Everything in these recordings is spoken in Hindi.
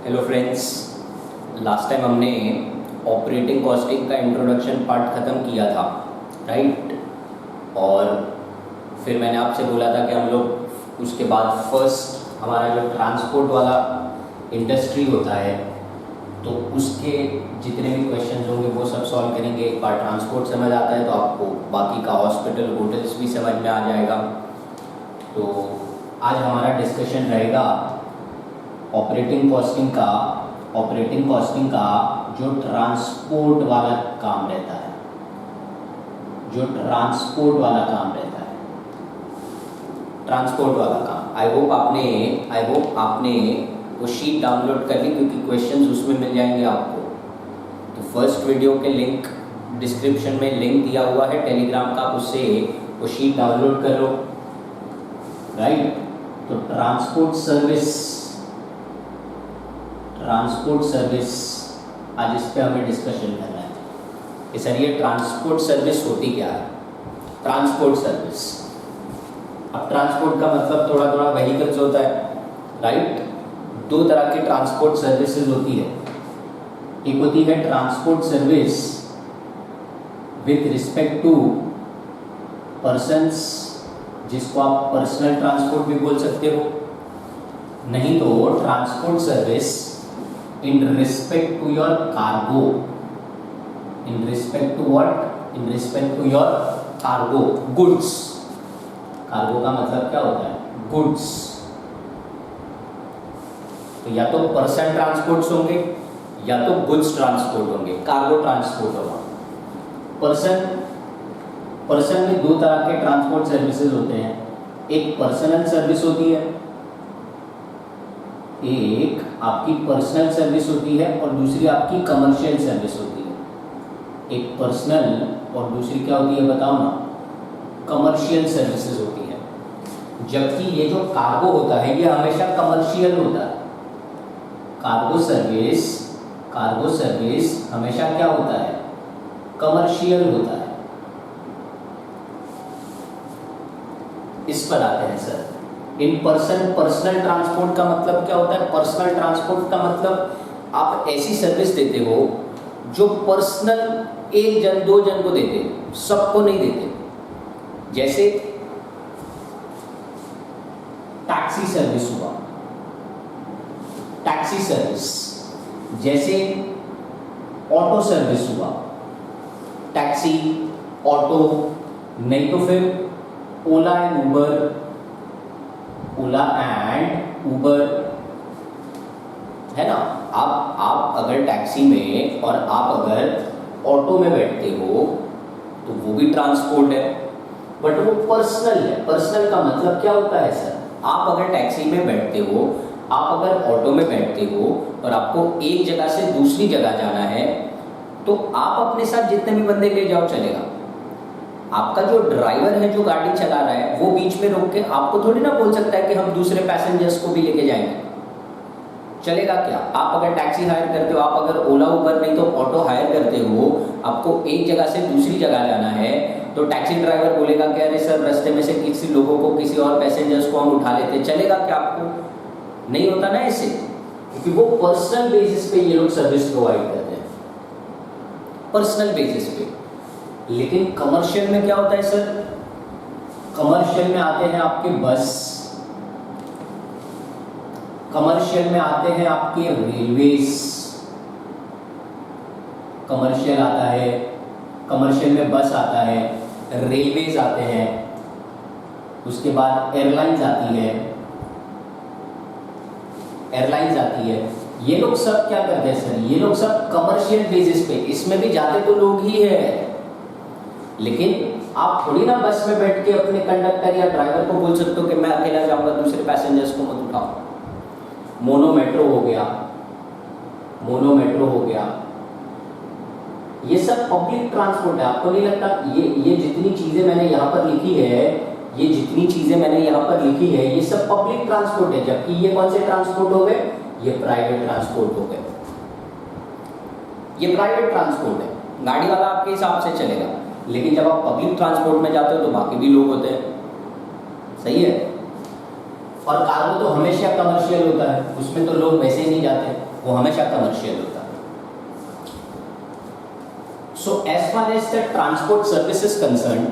हेलो फ्रेंड्स, लास्ट टाइम हमने ऑपरेटिंग कॉस्टिंग का इंट्रोडक्शन पार्ट ख़त्म किया था, राइट। और फिर मैंने आपसे बोला था कि हम लोग उसके बाद फर्स्ट हमारा जो ट्रांसपोर्ट वाला इंडस्ट्री होता है तो उसके जितने भी क्वेश्चंस होंगे वो सब सॉल्व करेंगे। एक बार ट्रांसपोर्ट समझ आता है तो आपको बाकी का हॉस्पिटल होटल्स भी समझ में आ जाएगा। तो आज हमारा डिस्कशन रहेगा ऑपरेटिंग कॉस्टिंग का जो ट्रांसपोर्ट वाला काम रहता है, ट्रांसपोर्ट वाला काम। आई होप आपने वो शीट डाउनलोड कर ली, क्योंकि क्वेश्चंस उसमें मिल जाएंगे आपको। तो फर्स्ट वीडियो के लिंक डिस्क्रिप्शन में लिंक दिया हुआ है टेलीग्राम का, उससे वो शीट डाउनलोड कर लो, राइट। तो ट्रांसपोर्ट सर्विस आज इस पे हमें डिस्कशन करना है कि सर ये ट्रांसपोर्ट सर्विस होती क्या है। ट्रांसपोर्ट सर्विस, अब ट्रांसपोर्ट का मतलब थोड़ा व्हीकल्स होता है, राइट। दो तरह की ट्रांसपोर्ट सर्विसेज होती है। एक होती है transport service with respect to persons, जिसको आप पर्सनल ट्रांसपोर्ट भी बोल सकते हो, नहीं तो transport service in respect to your cargo. In respect to what? In respect to your cargo, goods. Cargo का मतलब क्या होता है? गुड्स। तो या तो पर्सन ट्रांसपोर्ट्स होंगे या तो गुड्स ट्रांसपोर्ट होंगे, कार्गो ट्रांसपोर्ट होगा। पर्सन में दो तरह के ट्रांसपोर्ट सर्विसेज होते हैं। एक पर्सनल सर्विस होती है, एक आपकी पर्सनल सर्विस होती है और दूसरी आपकी कमर्शियल सर्विस होती है। एक पर्सनल और दूसरी क्या होती है बताओ ना? कमर्शियल सर्विसेज होती है। जबकि ये जो कार्गो होता है ये हमेशा कमर्शियल होता है। कार्गो सर्विस हमेशा क्या होता है? कमर्शियल होता है। इस पर आते हैं सर। इन पर्सनल ट्रांसपोर्ट का मतलब क्या होता है? पर्सनल ट्रांसपोर्ट का मतलब आप ऐसी सर्विस देते हो जो पर्सनल एक जन दो जन को देते हो, सबको नहीं देते। जैसे टैक्सी सर्विस हुआ, टैक्सी सर्विस। जैसे ऑटो सर्विस हुआ, टैक्सी, ऑटो, नहीं तो फिर ओला एंड उबर, है ना। आप अगर टैक्सी में और आप अगर ऑटो में बैठते हो तो वो भी ट्रांसपोर्ट है, बट वो पर्सनल है। पर्सनल का मतलब क्या होता है सर? आप अगर टैक्सी में बैठते हो, आप अगर ऑटो में बैठते हो और आपको एक जगह से दूसरी जगह जाना है तो आप अपने साथ जितने भी बंदे ले जाओ चलेगा। आपका जो ड्राइवर है जो गाड़ी चला रहा है वो बीच में रोक के आपको थोड़ी ना बोल सकता है कि हम दूसरे पैसेंजर्स को भी लेके जाएंगे, चलेगा क्या? आप अगर टैक्सी हायर करते हो, आप अगर ओला उबर नहीं तो ऑटो हायर करते हो, आपको एक जगह से दूसरी जगह जाना है तो टैक्सी ड्राइवर बोलेगा कि अरे सर रास्ते में से किसी लोगों को, किसी और पैसेंजर्स को हम उठा लेते, चलेगा क्या? आपको नहीं होता ना इससे, क्योंकि वो पर्सनल बेसिस पे ये लोग सर्विस प्रोवाइड करते हैं, पर्सनल बेसिस पे। लेकिन कमर्शियल में क्या होता है सर? कमर्शियल में आते हैं आपके बस, कमर्शियल में आते हैं आपके रेलवेज, कमर्शियल आता है, कमर्शियल में बस आता है, रेलवेज आते हैं, उसके बाद एयरलाइंस आती है। ये लोग सब क्या करते हैं सर? ये लोग सब कमर्शियल बेसिस पे, इसमें भी जाते तो लोग ही है, लेकिन आप थोड़ी ना बस में बैठ के अपने कंडक्टर या ड्राइवर को बोल सकते हो कि मैं अकेला जाऊंगा, दूसरे पैसेंजर्स को मत उठाओ। मोनो मेट्रो हो गया, ये सब पब्लिक ट्रांसपोर्ट है। आपको नहीं लगता ये जितनी चीजें मैंने यहाँ पर लिखी है, ये सब पब्लिक ट्रांसपोर्ट है। जबकि ये कौन से ट्रांसपोर्ट हो गए? ये प्राइवेट ट्रांसपोर्ट हो गए। ये प्राइवेट ट्रांसपोर्ट है, गाड़ी वाला आपके हिसाब से चलेगा, लेकिन जब आप पब्लिक ट्रांसपोर्ट में जाते हो तो बाकी भी लोग होते हैं, सही है। और कार्गो तो हमेशा कमर्शियल होता है, उसमें तो लोग वैसे ही नहीं जाते, वो हमेशा कमर्शियल होता है। So as far as the transport service is concern,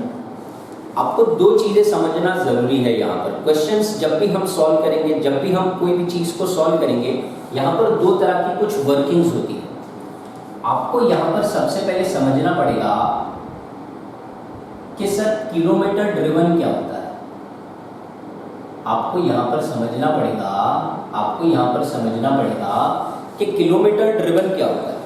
आपको दो चीजें समझना जरूरी है यहाँ पर। क्वेश्चंस जब भी हम सॉल्व करेंगे, जब भी हम कोई भी चीज को सॉल्व करेंगे, यहाँ पर दो तरह की कुछ वर्किंग्स होती है। आपको यहाँ पर सबसे पहले समझना पड़ेगा कि सर किलोमीटर ड्रिवन क्या होता है। आपको यहाँ पर समझना पड़ेगा, आपको यहाँ पर समझना पड़ेगा कि किलोमीटर ड्रिवन क्या होता है।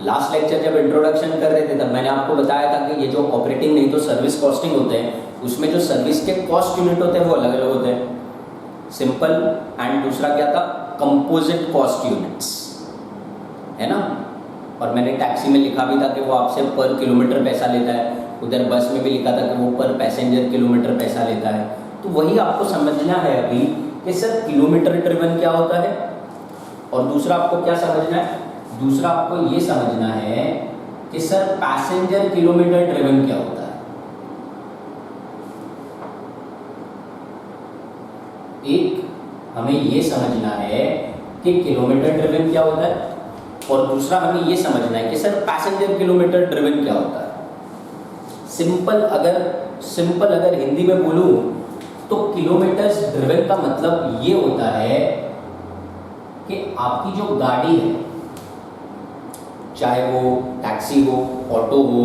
लास्ट लेक्चर जब इंट्रोडक्शन कर रहे थे तब मैंने आपको बताया था कि ये जो ऑपरेटिंग नहीं तो सर्विस कॉस्टिंग होते हैं, उसमें जो सर्विस के कॉस्ट यूनिट होते हैं वो अलग अलग होते हैं, सिंपल एंड दूसरा क्या था, कंपोजिट कॉस्ट यूनिट्स, है ना। और मैंने टैक्सी में लिखा भी था कि वो आपसे पर किलोमीटर पैसा लेता है, उधर बस में भी लिखा था कि वो पर पैसेंजर किलोमीटर पैसा लेता है। तो वही आपको समझना है अभी कि सर किलोमीटर ड्रिवन क्या होता है, और दूसरा आपको क्या समझना है, दूसरा आपको ये समझना है कि सर पैसेंजर किलोमीटर ड्रिवन क्या होता है। एक हमें ये समझना है कि किलोमीटर ड्रिवन क्या होता है, और दूसरा हमें ये समझना है कि सर पैसेंजर किलोमीटर ड्रिवन क्या होता है। सिंपल अगर हिंदी में बोलूं तो किलोमीटर्स ड्रिवन का मतलब ये होता है कि आपकी जो गाड़ी है, चाहे वो टैक्सी हो, ऑटो हो,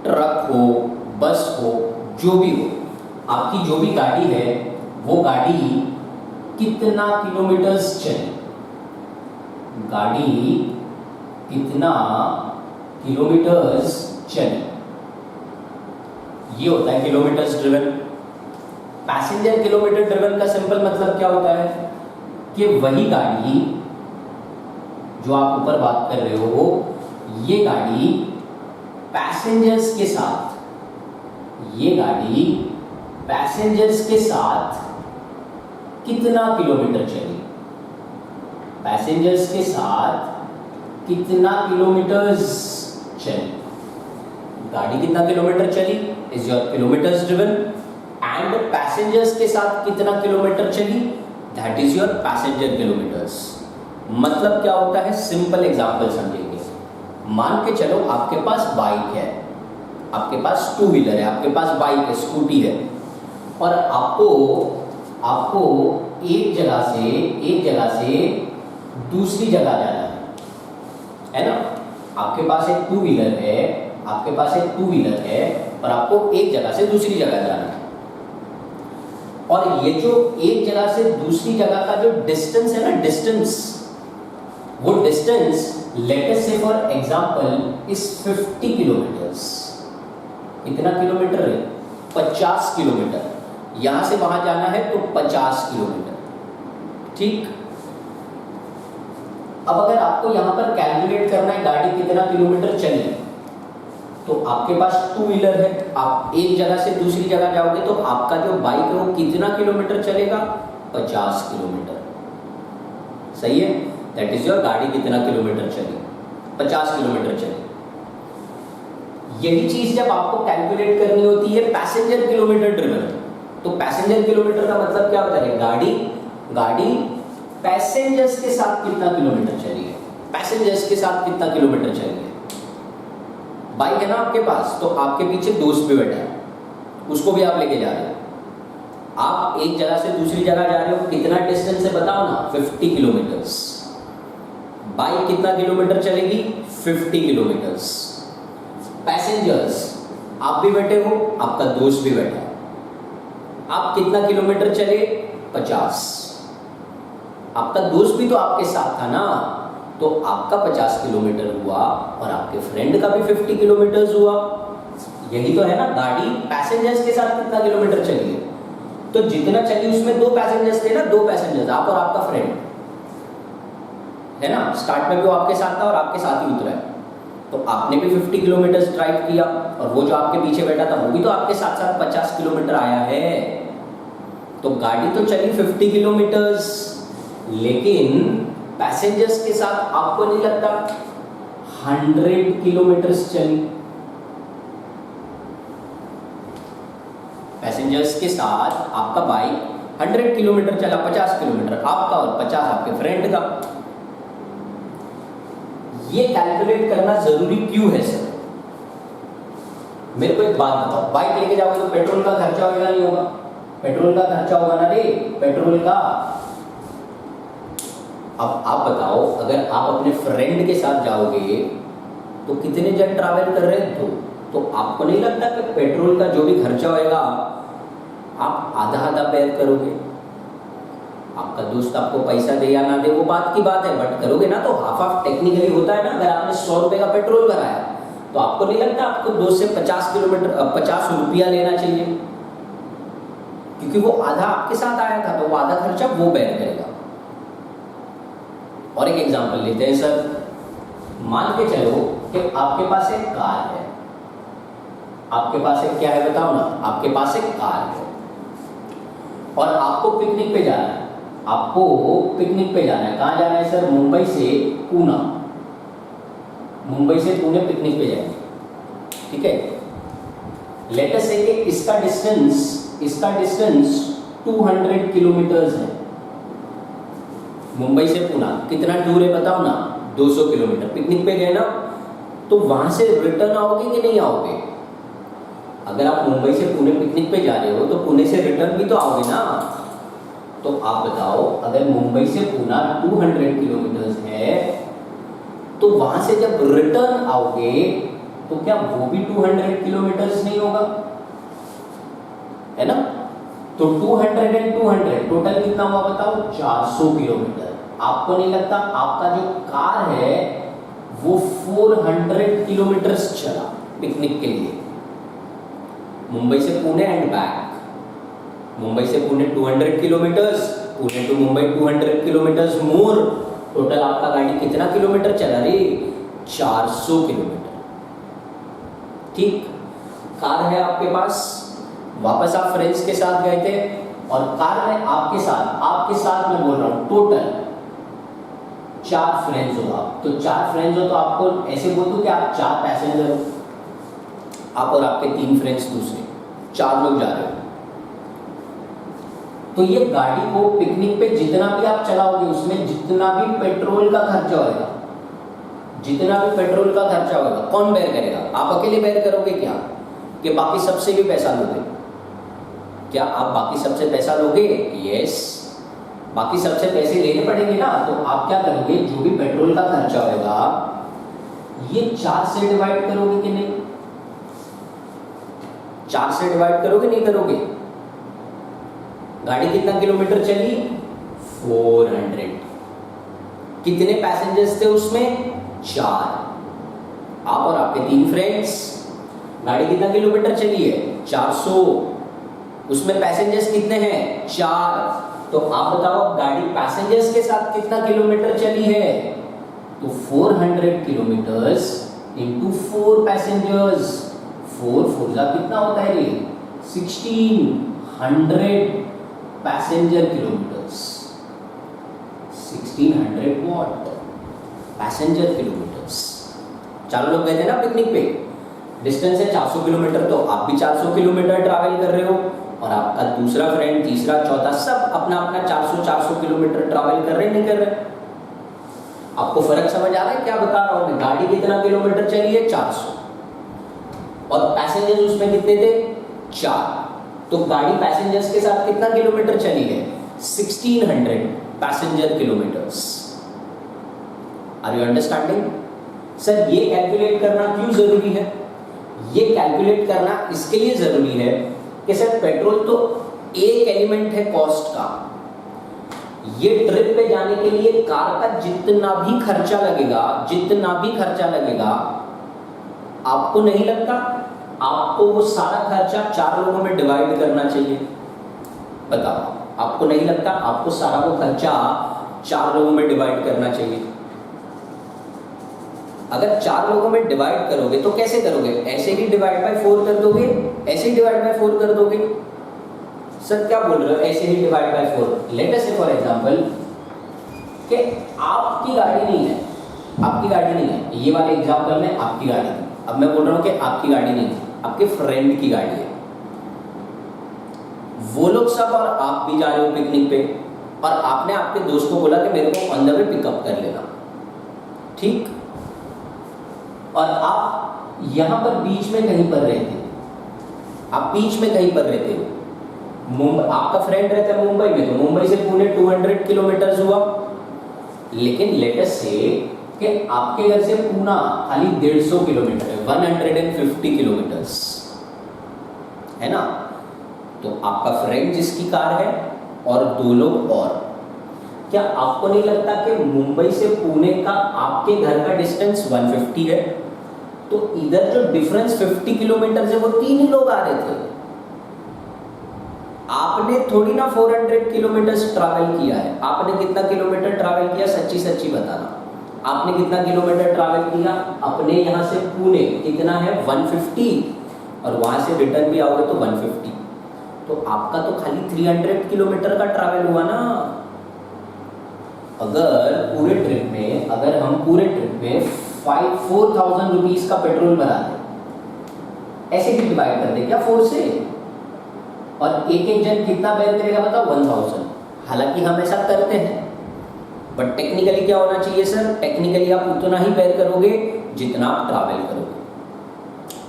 ट्रक हो, बस हो, जो भी हो, आपकी जो भी गाड़ी है वो गाड़ी कितना किलोमीटर्स चली, गाड़ी कितना किलोमीटर्स चली, ये होता है kilometres driven. Passenger kilometre driven का सिंपल मतलब क्या होता है कि वही गाड़ी जो आप ऊपर बात कर रहे हो, ये गाड़ी पैसेंजर्स के साथ, ये गाड़ी पैसेंजर्स के साथ कितना किलोमीटर चली, पैसेंजर्स के साथ कितना किलोमीटर्स चली, गाड़ी कितना किलोमीटर चली is your kilometres driven, and passengers के साथ कितना किलोमीटर चली that is your passenger kilometres. मतलब क्या होता है, सिंपल एग्जांपल समझेंगे। मान के चलो आपके पास बाइक है, आपके पास टू व्हीलर है, आपके पास बाइक है, स्कूटी है, और आपको एक जगह से दूसरी जगह जाना है ना। आपके पास एक टू व्हीलर है, आपके पास एक टू व्हीलर है और आपको एक जगह से दूसरी जगह जाना है। और ये जो एक जगह से दूसरी जगह का जो डिस्टेंस है ना, डिस्टेंस, वो डिस्टेंस लेट अस से फॉर एग्जांपल इज 50 किलोमीटर्स। कितना किलोमीटर है, 50 किलोमीटर। यहां से वहां जाना है तो 50 किलोमीटर, ठीक। अब अगर आपको यहां पर कैलकुलेट करना है गाड़ी कितना किलोमीटर चली, तो आपके पास टू व्हीलर है, आप एक जगह से दूसरी जगह जाओगे तो आपका जो बाइक है वो कितना किलोमीटर चलेगा, 50 किलोमीटर। सही है, दैट इज योर गाड़ी कितना किलोमीटर चली, 50 किलोमीटर चली। यही चीज जब आपको कैलकुलेट करनी होती है पैसेंजर किलोमीटर ड्रिवन, तो पैसेंजर किलोमीटर का मतलब क्या होता है, गाड़ी पैसेंजर्स के साथ कितना किलोमीटर चली है, पैसेंजर्स के साथ कितना किलोमीटर चली है। बाइक है ना आपके पास, तो आपके पीछे दोस्त भी बैठा है, उसको भी आप लेके जा रहे हो, आप एक जगह से दूसरी जगह जा रहे हो, कितना डिस्टेंस है बताओ ना, 50 किलोमीटर्स। बाइक कितना किलोमीटर चलेगी, 50 किलोमीटर्स। पैसेंजर्स, आप भी बैठे हो, आपका दोस्त भी बैठा है, आप कितना किलोमीटर चले, 50। आपका दोस्त भी तो आपके साथ था ना, तो आपका 50 किलोमीटर हुआ और आपके फ्रेंड का भी 50 किलोमीटर हुआ। यही तो है ना, गाड़ी पैसेंजर्स के साथ कितना किलोमीटर चली है, तो जितना चली उसमें दो पैसेंजर्स थे ना, दो पैसेंजर्स, आप और आपका फ्रेंड, है ना। स्टार्ट में भी वो आपके साथ था और आपके साथ ही उतरा है, तो आपने भी 50 किलोमीटर ड्राइव किया, और वो जो आपके पीछे बैठा था वो भी तो आपके साथ साथ 50 किलोमीटर आया है। तो गाड़ी तो चली 50 किलोमीटर्स, लेकिन पैसेंजर्स के साथ आपको नहीं लगता 100 किलोमीटर्स चली। पैसेंजर्स के साथ आपका बाइक 100 किलोमीटर चला, 50 किलोमीटर आपका और 50 आपके फ्रेंड का। ये कैलकुलेट करना जरूरी क्यों है सर? मेरे को एक बात बताओ, बाइक लेके जाओगे तो पेट्रोल का खर्चा होगा नहीं होगा? पेट्रोल का खर्चा होगा ना रे, पेट्रोल का। अब आप बताओ, अगर आप अपने फ्रेंड के साथ जाओगे तो कितने जन ट्रैवल कर रहे हैं? तो आपको नहीं लगता कि पेट्रोल का जो भी खर्चा होएगा आप आधा आधा बेयर करोगे? आपका दोस्त आपको पैसा दे या ना दे वो बात की बात है, बट करोगे ना तो हाफ हाफ टेक्निकली होता है ना। अगर आपने 100 रुपए का पेट्रोल भराया तो आपको नहीं लगता आपको 2 से 50 किलोमीटर 50 रुपया लेना चाहिए? क्योंकि वो आधा आपके साथ आया था तो वो आधा खर्चा वो बेयर करेगा। और एक एग्जांपल लेते हैं सर, मान के चलो कि आपके पास एक कार है। आपके पास एक क्या है बताओ ना? आपके पास एक कार है और आपको पिकनिक पे जाना है। आपको पिकनिक पे जाना है। कहाँ जाना है सर? मुंबई से पूना। मुंबई से पुणे पिकनिक पे जाएंगे, ठीक है। लेट अस से कि इसका डिस्टेंस 200 किलोमीटर्स है। मुंबई से पुणे कितना दूर है बताओ ना? 200 किलोमीटर। पिकनिक पे गए ना, तो वहां से रिटर्न आओगे कि नहीं आओगे? अगर आप मुंबई से पुणे पिकनिक पे जा रहे हो तो पुणे से रिटर्न भी तो आओगे ना। तो आप बताओ, अगर मुंबई से पुणे 200 किलोमीटर्स है तो वहां से जब रिटर्न आओगे तो क्या वो भी 200 किलोमीटर्स नहीं होगा? है ना? तो 200 एंड 200 टोटल कितना हुआ बताओ? 400 किलोमीटर। आपको नहीं लगता आपका जो कार है वो 400 किलोमीटर्स चला पिकनिक के लिए? मुंबई से पुणे एंड बैक। मुंबई से Pune 200 kilometres, Pune to Mumbai 200 kilometres more. Total आपका गाड़ी कितना किलोमीटर चला रे? 400 किलोमीटर। ठीक, कार है आपके पास, वापस आप फ्रेंड्स के साथ गए थे और कार में आपके साथ मैं बोल रहा हूं टोटल 4 फ्रेंड्स हो आप। तो 4 फ्रेंड्स हो तो आपको ऐसे बोल दूं कि आप 4 पैसेंजर हो, आप और आपके 3 फ्रेंड्स दूसरे, 4 लोग जा रहे हो। तो ये गाड़ी को पिकनिक पे जितना भी आप चलाओगे उसमें जितना भी पेट्रोल का खर्चा होगा, कौन बेयर करेगा? आप अकेले बेयर करोगे क्या? कि बाकी सबसे भी पैसा लोगे? क्या आप बाकी सबसे पैसा लोगे? यस, बाकी सबसे पैसे लेने पड़ेंगे ना। तो आप क्या करोगे? जो भी पेट्रोल का खर्चा होगा ये 4 से डिवाइड करोगे कि नहीं? 4 से डिवाइड करोगे नहीं करोगे? गाड़ी कितना किलोमीटर चली? 400। कितने पैसेंजर्स थे उसमें? 4। आप और आपके 3 फ्रेंड्स। गाड़ी कितना किलोमीटर चली है? 400। उसमें पैसेंजर्स कितने हैं? 4। तो आप बताओ गाड़ी पैसेंजर्स के साथ कितना किलोमीटर चली है? तो 400 किलोमीटर्स इंटू 4 पैसेंजर्स। 4 जा कितना होता है ये? 1600 passenger kilometres. 1600 what passenger kilometres. 4 लोग गए थे ना पिकनिक पे, डिस्टेंस है 400 किलोमीटर। तो आप भी 400 किलोमीटर ट्रैवल कर रहे हो और आपका दूसरा फ्रेंड, तीसरा, चौथा सब अपना अपना 400 किलोमीटर ट्रैवल कर रहे नहीं कर रहे? आपको फर्क समझ आ रहा है क्या बता रहा हूं मैं? गाड़ी कितना किलोमीटर चली है? 400 और पैसेंजर्स उसमें कितने थे? 4। तो गाड़ी पैसेंजर्स के साथ कितना किलोमीटर चली है? 1600 passenger kilometres. Are you understanding? Sir ये कैलकुलेट करना क्यों जरूरी है? ये कैलकुलेट करना इसके लिए जरूरी है कि सर पेट्रोल तो एक एलिमेंट है कॉस्ट का। ये ट्रिप पे जाने के लिए कार का जितना भी खर्चा लगेगा, आपको नहीं लगता आपको वो सारा खर्चा 4 लोगों में डिवाइड करना चाहिए? बताओ, आपको नहीं लगता आपको सारा वो खर्चा 4 लोगों में डिवाइड करना चाहिए? अगर 4 लोगों में डिवाइड करोगे तो कैसे करोगे? ऐसे ही डिवाइड बाय 4 कर दोगे? ऐसे ही डिवाइड बाय 4 कर दोगे? सर क्या बोल रहे हो ऐसे ही डिवाइड बाय 4? लेट अस से फॉर एग्जांपल कि आपकी गाड़ी नहीं है, ये वाले एग्जांपल में आपकी गाड़ी है। अब मैं बोल रहा हूं कि आपकी गाड़ी नहीं है, आपके फ्रेंड की गाड़ी है। वो लोग सब और आप भी जा रहे हो पिकनिक पे, और आपने आपके दोस्त को बोला कि मेरे को ऑन द वे पिकअप कर लेना, ठीक। और आप यहां पर बीच में कहीं पर रहते हो, आप बीच में कहीं पर रहते हो, आपका फ्रेंड रहता है मुंबई में, तो मुंबई से पुणे 200 किलोमीटर हुआ। लेकिन लेटेस्ट से कि आपके घर से पूना खाली 150 किलोमीटर है, 150 किलोमीटर है ना। तो आपका फ्रेंड जिसकी कार है और 2 लोग और, क्या आपको नहीं लगता कि मुंबई से पुणे का आपके घर का डिस्टेंस 150 है, तो इधर जो डिफरेंस 50 किलोमीटर है वो 3 ही लोग आ रहे थे। आपने थोड़ी ना 400 किलोमीटर ट्रैवल किया है। आपने कितना किलोमीटर ट्रैवल किया, सच्ची सच्ची बताना, आपने कितना किलोमीटर ट्रैवल किया? अपने यहाँ से पुणे कितना है, 150, और वहां से रिटर्न भी आओगे तो 150, तो आपका तो खाली 300 किलोमीटर का ट्रैवल हुआ ना। अगर पूरे ट्रिप में, अगर हम पूरे ट्रिप में 4,000 रुपीज का पेट्रोल भरा दे, ऐसे भी डिवाइड कर दे क्या 4 से, और एक एक जन कितना बेयर करेगा बताओ, 1000। हालांकि हम ऐसा करते हैं, बट टेक्निकली क्या होना चाहिए सर, टेक्निकली आप उतना ही बेयर करोगे जितना आप ट्रैवल करोगे।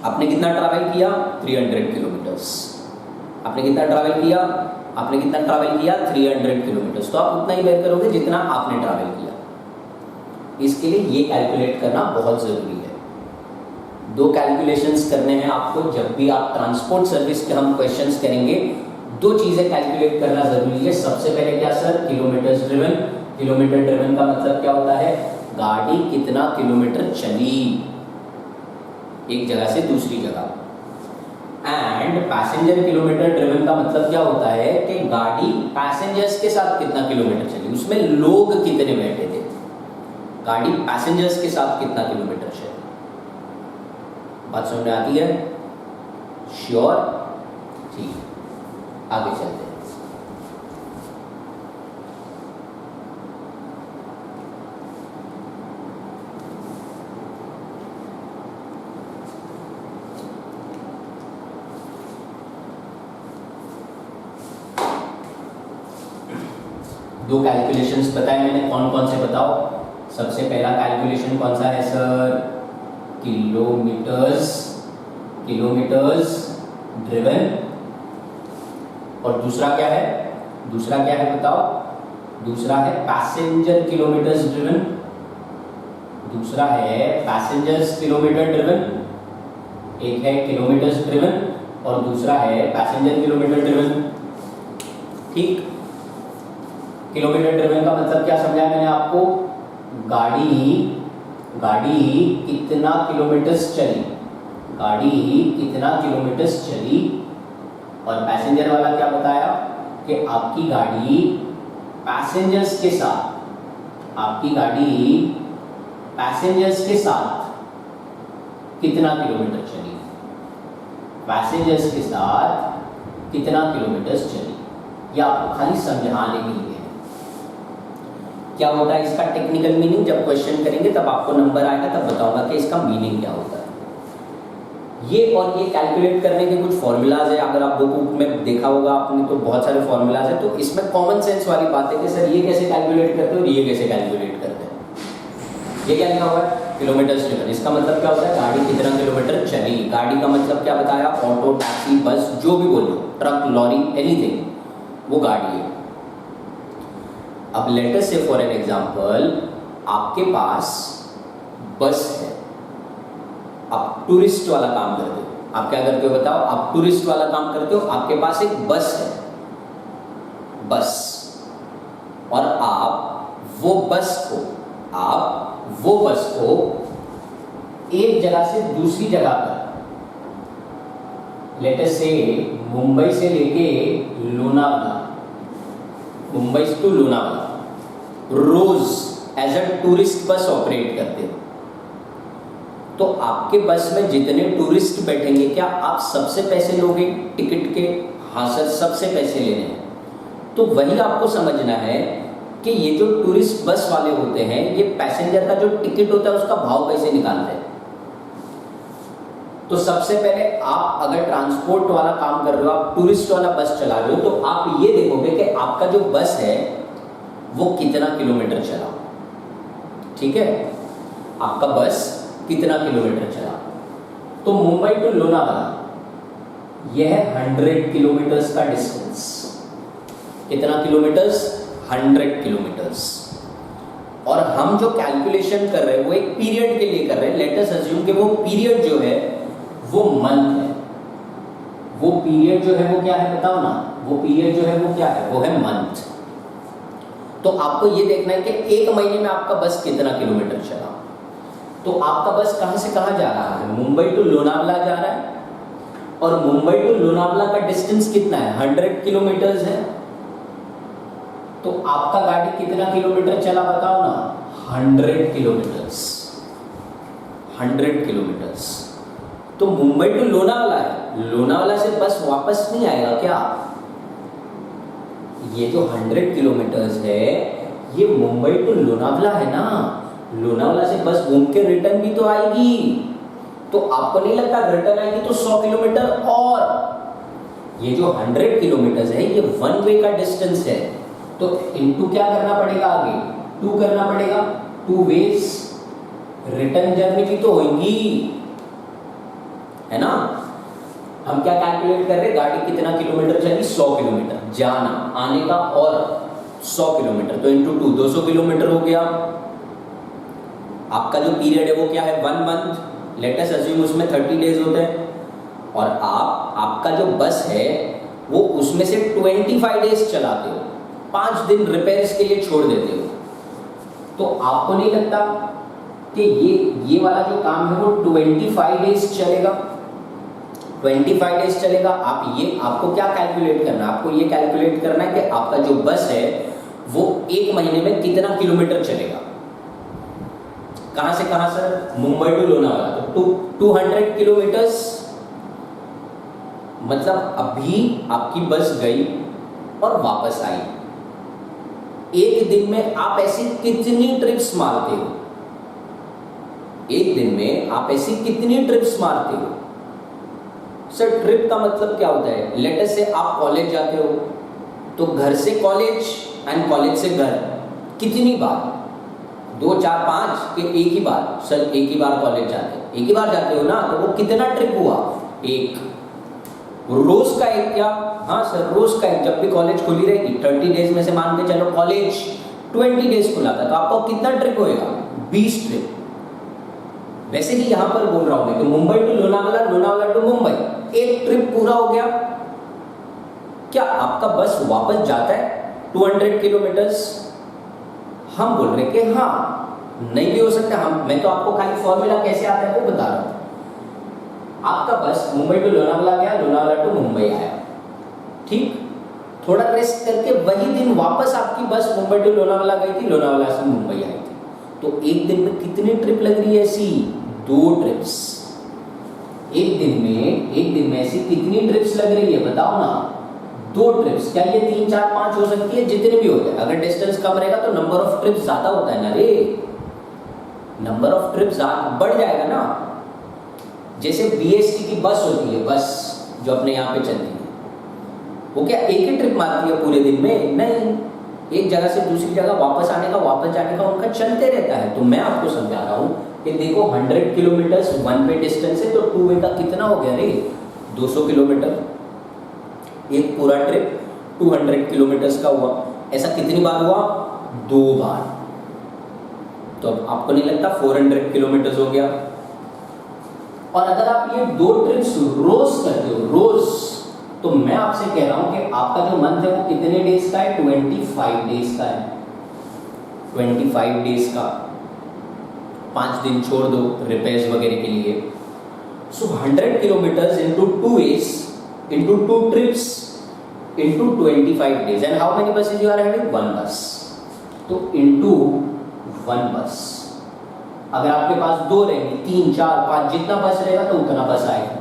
आपने कितना ट्रैवल किया, 300 किलोमीटर्स। आपने कितना ट्रैवल किया, आपने कितना ट्रैवल किया, 300 किलोमीटर्स, तो आप उतना ही बेयर करोगे जितना आपने ट्रैवल किया। इसके लिए ये कैलकुलेट करना बहुत ज़रूरी है। 2 कैलकुलेशंस करने हैं आपको, जब भी आप ट्रांसपोर्ट सर्विस के हम क्वेश्चंस करेंगे, 2 चीज़ें कैलकुलेट करना ज़रूरी है। सबसे पहले क्या sir, kilometres driven. Kilometre driven का मतलब क्या होता है, गाड़ी कितना किलोमीटर चली एक जगह से दूसरी जगह। एंड पैसेंजर किलोमीटर ड्रिवन का मतलब क्या होता है कि गाड़ी पैसेंजर्स के साथ कितना किलोमीटर चली, उसमें लोग कितने बैठे थे, गाड़ी पैसेंजर्स के साथ कितना किलोमीटर चली। बात समझ में आती है? श्योर? ठीक, आगे चलते हैं। दो कैलकुलेशंस बताए मैंने, कौन कौन से बताओ। सबसे पहला कैलकुलेशन कौन सा है सर, किलोमीटर्स ड्रिवन। और दूसरा क्या है, दूसरा क्या है बताओ, दूसरा है पैसेंजर किलोमीटर्स ड्रिवन। दूसरा है पैसेंजर्स किलोमीटर ड्रिवन, एक है किलोमीटर्स ड्रिवन और दूसरा है पैसेंजर किलोमीटर ड्रिवन। ठीक, किलोमीटर ड्रिवन का मतलब क्या समझाया मैंने आपको, गाड़ी कितना किलोमीटर्स चली, गाड़ी कितना किलोमीटर्स चली। और पैसेंजर वाला क्या बताया कि आपकी गाड़ी पैसेंजर्स के साथ, आपकी गाड़ी पैसेंजर्स के साथ कितना किलोमीटर चली, पैसेंजर्स के साथ कितना किलोमीटर चली। यह आपको खाली समझाने के लिए है। क्या होता है इसका टेक्निकल मीनिंग, जब क्वेश्चन करेंगे तब आपको नंबर आएगा, तब बताऊंगा कि इसका मीनिंग क्या होता है। ये और ये कैलकुलेट करने के कुछ फॉर्मूलाज है, अगर आप बुक में देखा होगा आपने तो बहुत सारे फॉर्मूलाज है। तो इसमें कॉमन सेंस वाली बात है कि सर ये कैसे कैलकुलेट करते हो और ये कैसे कैलकुलेट करते हैं। ये क्या लिखा हुआ है, किलोमीटर ड्रिवन, इसका मतलब क्या होता है, गाड़ी कितना किलोमीटर चली। गाड़ी का मतलब क्या बताया, ऑटो, टैक्सी, बस, जो भी बोलो, ट्रक, लॉरी, एनीथिंग, वो गाड़ी है। अब लेट अस से फॉर एन एग्जांपल, आपके पास बस है, आप टूरिस्ट वाला काम करते हो। आप क्या करते हो बताओ, आप टूरिस्ट वाला काम करते हो। आपके पास एक बस है, बस, और आप वो बस को एक जगह से दूसरी जगह पर, लेट अस से मुंबई से लेके लोनावाला, मुंबई टू लोनावाला रोज as a tourist bus operate करते हो। तो आपके बस में जितने टूरिस्ट बैठेंगे, क्या आप सबसे पैसे लोगे टिकट के? हाँ सर, सबसे पैसे लेने हैं। तो वही आपको समझना है कि ये जो टूरिस्ट बस वाले होते हैं, ये पैसेंजर का जो टिकट होता है उसका भाव कैसे निकालते हैं। तो सबसे पहले आप अगर ट्रांसपोर्ट वाला काम कर रहे हो, आप टूरिस्ट वाला बस चला रहे हो, तो आप ये देखोगे कि आपका जो बस है वो कितना किलोमीटर चला। ठीक है, आपका बस कितना किलोमीटर चला। तो मुंबई टू लोनावाला यह 100 किलोमीटर्स का डिस्टेंस। कितना किलोमीटर्स? 100 किलोमीटर्स। और हम जो कैलकुलेशन कर रहे हैं वो एक पीरियड के लिए कर रहे हैं। लेट अस अज्यूम कि वो पीरियड जो है वो मंथ है। वो पीरियड जो है वो क्या है बताओ ना, वो पीरियड जो है वो क्या है, वो है मंथ। तो आपको ये देखना है कि एक महीने में आपका बस कितना किलोमीटर चला। तो आपका बस कहां से कहां जा रहा है? मुंबई टू लोनावला जा रहा है, और मुंबई टू लोनावला का डिस्टेंस कितना है? 100 किलोमीटर्स है। तो आपका गाड़ी कितना किलोमीटर चला बताओ ना? 100 किलोमीटर्स। 100 किलोमीटर्स। तो मुंबई टू लोनावला है, लोनावला से बस वापस नहीं आएगा क्या? ये जो 100 किलोमीटर्स है ये मुंबई टू लोनावला है ना, लोनावला से बस घूम के रिटर्न भी तो आएगी। तो आपको नहीं लगता रिटर्न आएगी तो 100 किलोमीटर, और ये जो 100 किलोमीटर्स है ये वन वे का डिस्टेंस है। तो इनटू क्या करना पड़ेगा? आगे 2 करना पड़ेगा। 2 वेज रिटर्न जर्नी भी तो होंगी, है ना। हम क्या कैलकुलेट कर रहे हैं? गाड़ी कितना किलोमीटर चली? 100 किलोमीटर जाना आने का, और 100 किलोमीटर तो इंटू 2 200 किलोमीटर हो गया। आपका जो पीरियड है वो क्या है? 1 मंथ। लेट अस अज्यूम उसमें 30 डेज होते हैं, और आपका जो बस है वो उसमें से 25 डेज चलाते हो, 5 दिन रिपेयर्स के लिए छोड़ देते हो। तो आपको नहीं लगता कि ये वाला जो काम है वो 25 डेज चलेगा? 25 डेज चलेगा। आपको क्या कैलकुलेट करना है? आपको ये कैलकुलेट करना है कि आपका जो बस है वो एक महीने में कितना किलोमीटर चलेगा। कहां से कहां सर? मुंबई टू लोनावाला, तो 200 किलोमीटर्स। मतलब अभी आपकी बस गई और वापस आई, एक दिन में आप ऐसी कितनी ट्रिप्स मारते हो? एक दिन में आप ऐसी कितनी ट्रिप्स मारते हो? सर ट्रिप का मतलब क्या होता है? लेट अस से आप कॉलेज जाते हो, तो घर से कॉलेज एंड कॉलेज से घर कितनी बार? 2 4 5 के एक ही बार? सर एक ही बार कॉलेज जाते हो, एक ही बार जाते हो ना, तो वो कितना ट्रिप हुआ? एक। रोज का एक क्या? हाँ सर रोज का एक। जब भी कॉलेज खुली रहेगी 30 डेज में से मान के चलो कॉलेज 20 डेज खुला था, तो आपको कितना ट्रिप होएगा? 20 ट्रिप। वैसे ही यहां पर बोल रहा हूं मैं कि मुंबई टू लोनावाला, लोनावाला टू मुंबई, एक ट्रिप पूरा हो गया। क्या आपका बस वापस जाता है 200 किलोमीटर्स? हम बोल रहे कि हाँ, नहीं भी हो सकता। मैं तो आपको खाली फॉर्मूला कैसे आता है वो बता रहा हूं। आपका बस मुंबई टू लोनावाला गया, लोनावाला टू मुंबई आया, ठीक। थोड़ा रेस्ट करके वही दिन वापस आपकी बस मुंबई टू लोनावाला गई थी, लोनावाला से मुंबई आई थी। तो एक दिन में कितनी ट्रिप लग रही है? ऐसी 2 ट्रिप्स। एक दिन में ऐसी कितनी ट्रिप्स लग रही है बताओ ना? 2 ट्रिप्स। क्या ये 3 4 5 हो सकती है? जितने भी हो जाए। अगर डिस्टेंस कम रहेगा तो नंबर ऑफ ट्रिप्स ज्यादा होता है ना रे, नंबर ऑफ ट्रिप्स बढ़ जाएगा ना। जैसे बीएसटी की बस होती है, बस जो अपने यहाँ पे चलती है, वो क्या एक ही ट्रिप मारती है पूरे दिन में? नहीं, एक जगह से दूसरी जगह वापस आने का, वापस जाने का उनका चलते रहता है। तो मैं आपको समझा रहा हूँ कि देखो 100 किलोमीटर्स वन वे डिस्टेंस है, तो 2 वे का कितना हो गया रे? 200 किलोमीटर। एक पूरा ट्रिप 200 किलोमीटर्स का हुआ। ऐसा कितनी बार हुआ? 2 बार। तो अब आपको नहीं लगता 400 किलोमीटर्स हो गया? और अगर आप ये 2 ट्रिप्स रोज करते हो, रोज, तो मैं आपसे कह रहा हूं कि आपका जो मंथ है वो कितने डेज का है? 25 डेज का है। 25 डेज का, 5 दिन छोड़ दो रिपेयर्स वगैरह के लिए। So 100 kilometres into 2 ways into 2 trips into 25 days, and how many buses you are having? 1 bus. तो इंटू 1 बस। अगर आपके पास 2 रहेंगे, 3 4 5 जितना बस रहेगा तो उतना बस आएगा।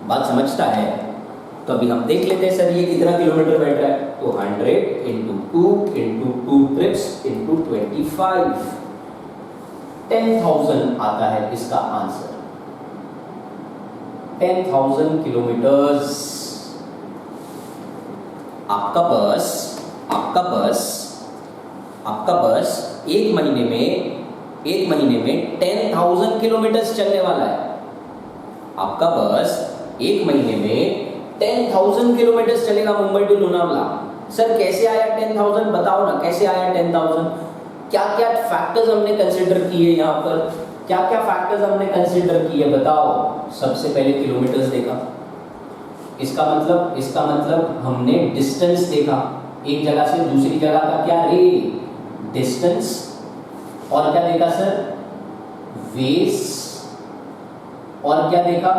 बात समझता है? तो अभी हम देख लेते हैं सर ये कितना किलोमीटर बैठ रहा है। तो 100 इंटू 2 ट्रिप्स इंटू 25, 10,000 आता है इसका आंसर। 10,000 किलोमीटर्स। आपका बस एक महीने में 10,000 किलोमीटर्स चलने वाला है। आपका बस एक महीने में 10,000 किलोमीटर्स चलेगा मुंबई टू लोनावला। सर कैसे आया 10,000, बताओ ना कैसे आया 10,000? क्या क्या फैक्टर्स हमने कंसिडर किए यहाँ पर, क्या क्या फैक्टर्स हमने कंसिडर किए बताओ। सबसे पहले किलोमीटर्स देखा, इसका मतलब हमने डिस्टेंस देखा, एक जगह से दूसरी जगह का क्या रे डिस्टेंस। और क्या देखा सर, वेज। और क्या देखा,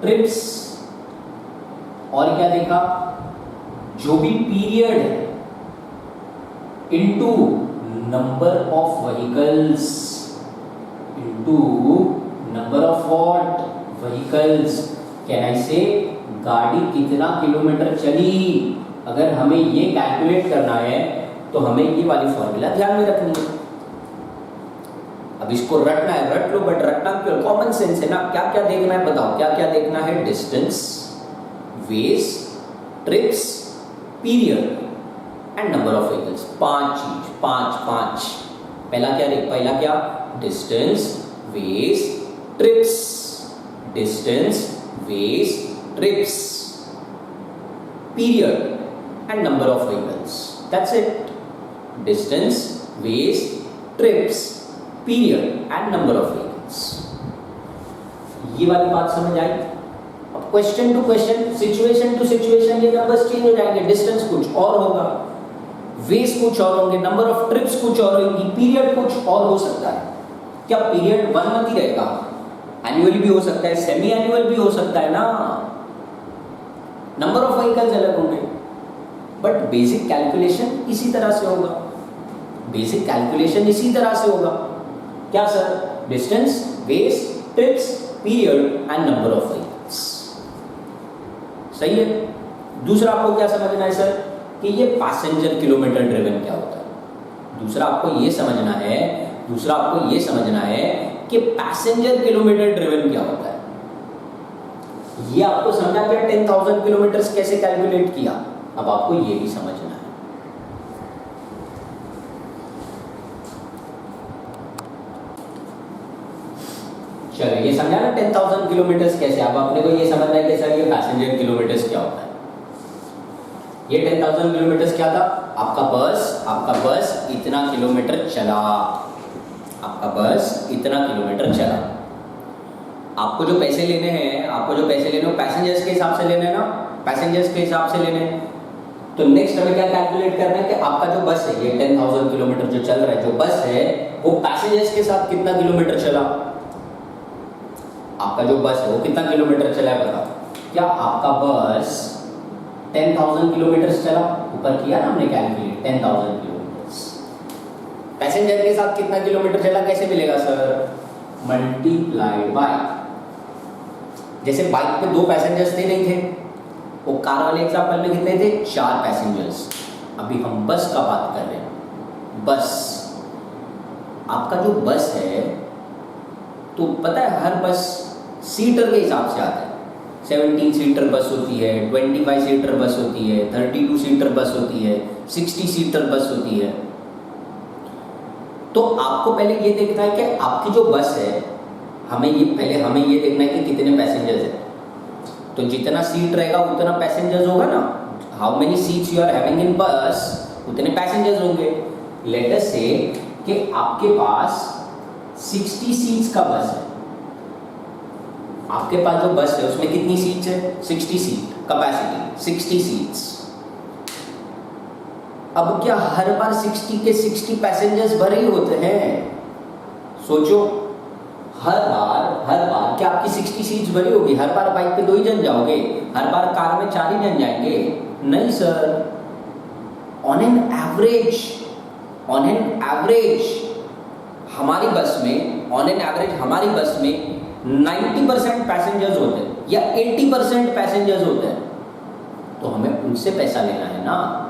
ट्रिप्स। और क्या देखा, जो भी पीरियड है into number of vehicles, into number of what vehicles. Can I से गाड़ी कितना किलोमीटर चली। अगर हमें ये कैलकुलेट करना है तो हमें ये वाली फॉर्मूला ध्यान में रखनी है। अब इसको रटना है रट लो, बट रटना क्यों, कॉमन सेंस है ना। क्या क्या देखना है बताओ, क्या क्या देखना है, distance, ways, trips, period and number of vehicles. पांच चीज, पांच। पहला क्या distance, ways, trips. Distance, ways, trips, period and number of vehicles. That's it. Distance, ways, trips, period and number of vehicles. ये वाली बात समझ आई। अब question to question, situation to situation ये नंबर्स चेंज हो जाएंगे। डिस्टेंस कुछ और होगा, वेज कुछ और होंगे, नंबर ऑफ ट्रिप्स कुछ और होगी, पीरियड कुछ और हो सकता है। क्या पीरियड 1 मंथ ही रहेगा? एनुअली भी हो सकता है, सेमी एनुअल भी हो सकता है ना। नंबर ऑफ व्हीकल्स अलग होंगे, बट बेसिक कैलकुलेशन इसी तरह से होगा। क्या sir, distance, ways, trips, period and number of vehicles. सही है। दूसरा आपको क्या समझना है सर, कि ये पैसेंजर किलोमीटर ड्रिवन क्या होता है। दूसरा आपको ये समझना है कि पैसेंजर किलोमीटर ड्रिवन क्या होता है। ये आपको समझा क्या 10,000 किलोमीटर कैसे कैलकुलेट किया। अब आपको ये भी समझना है। चलो ये समझा ना 10,000 किलोमीटर कैसे। अब अपने को ये समझना है कि सर ये पैसेंजर किलोमीटर क्या होता है। ये 10,000 किलोमीटर क्या था, आपका बस इतना किलोमीटर चला। आपको जो पैसे लेने हैं पैसेंजर्स के हिसाब से लेने हैं। तो नेक्स्ट हमें क्या कैलकुलेट करना है कि आपका जो बस है, ये 10,000 किलोमीटर जो चल रहा है, जो बस है वो पैसेंजर्स के साथ कितना किलोमीटर चला। आपका जो बस है वो कितना किलोमीटर चला है बताओ। क्या आपका बस 10,000 किलोमीटर चला, ऊपर किया ना हमने कैलकुलेट 10,000 किलोमीटर। पैसेंजर के साथ कितना किलोमीटर चला कैसे मिलेगा सर, मल्टीप्लाइड बाय, जैसे बाइक पे 2 पैसेंजर्स थे नहीं थे, वो कार वाले एग्जांपल में कितने थे, 4 पैसेंजर्स। अभी हम बस का बात कर रहे हैं। बस, आपका जो बस है तो पता है हर बस सीटर के हिसाब से आता है। 17 सीटर बस होती है, 25 सीटर बस होती है, 32 सीटर बस होती है, 60 सीटर बस होती है। तो आपको पहले ये देखना है कि आपकी जो बस है, हमें ये देखना है कि कितने पैसेंजर्स हैं। तो जितना सीट रहेगा उतना पैसेंजर्स होगा ना। How many seats you are having in bus, उतने पैसेंजर्स होंगे। लेट अस से कि आपके पास 60 सीट्स का बस है। आपके पास जो बस है उसमें कितनी सीट्स है, 60 सीट कैपेसिटी, 60 सीट्स। अब क्या हर बार 60 के 60 पैसेंजर्स भरे ही होते हैं? सोचो, हर बार क्या आपकी 60 सीट्स भरी होगी? हर बार बाइक पे 2 ही जन जाओगे? हर बार कार में 4 ही जन जाएंगे? नहीं सर। ऑन एन एवरेज हमारी बस में 90% पैसेंजर्स होते हैं या 80% पैसेंजर्स होते हैं। तो हमें उनसे पैसा लेना है ना।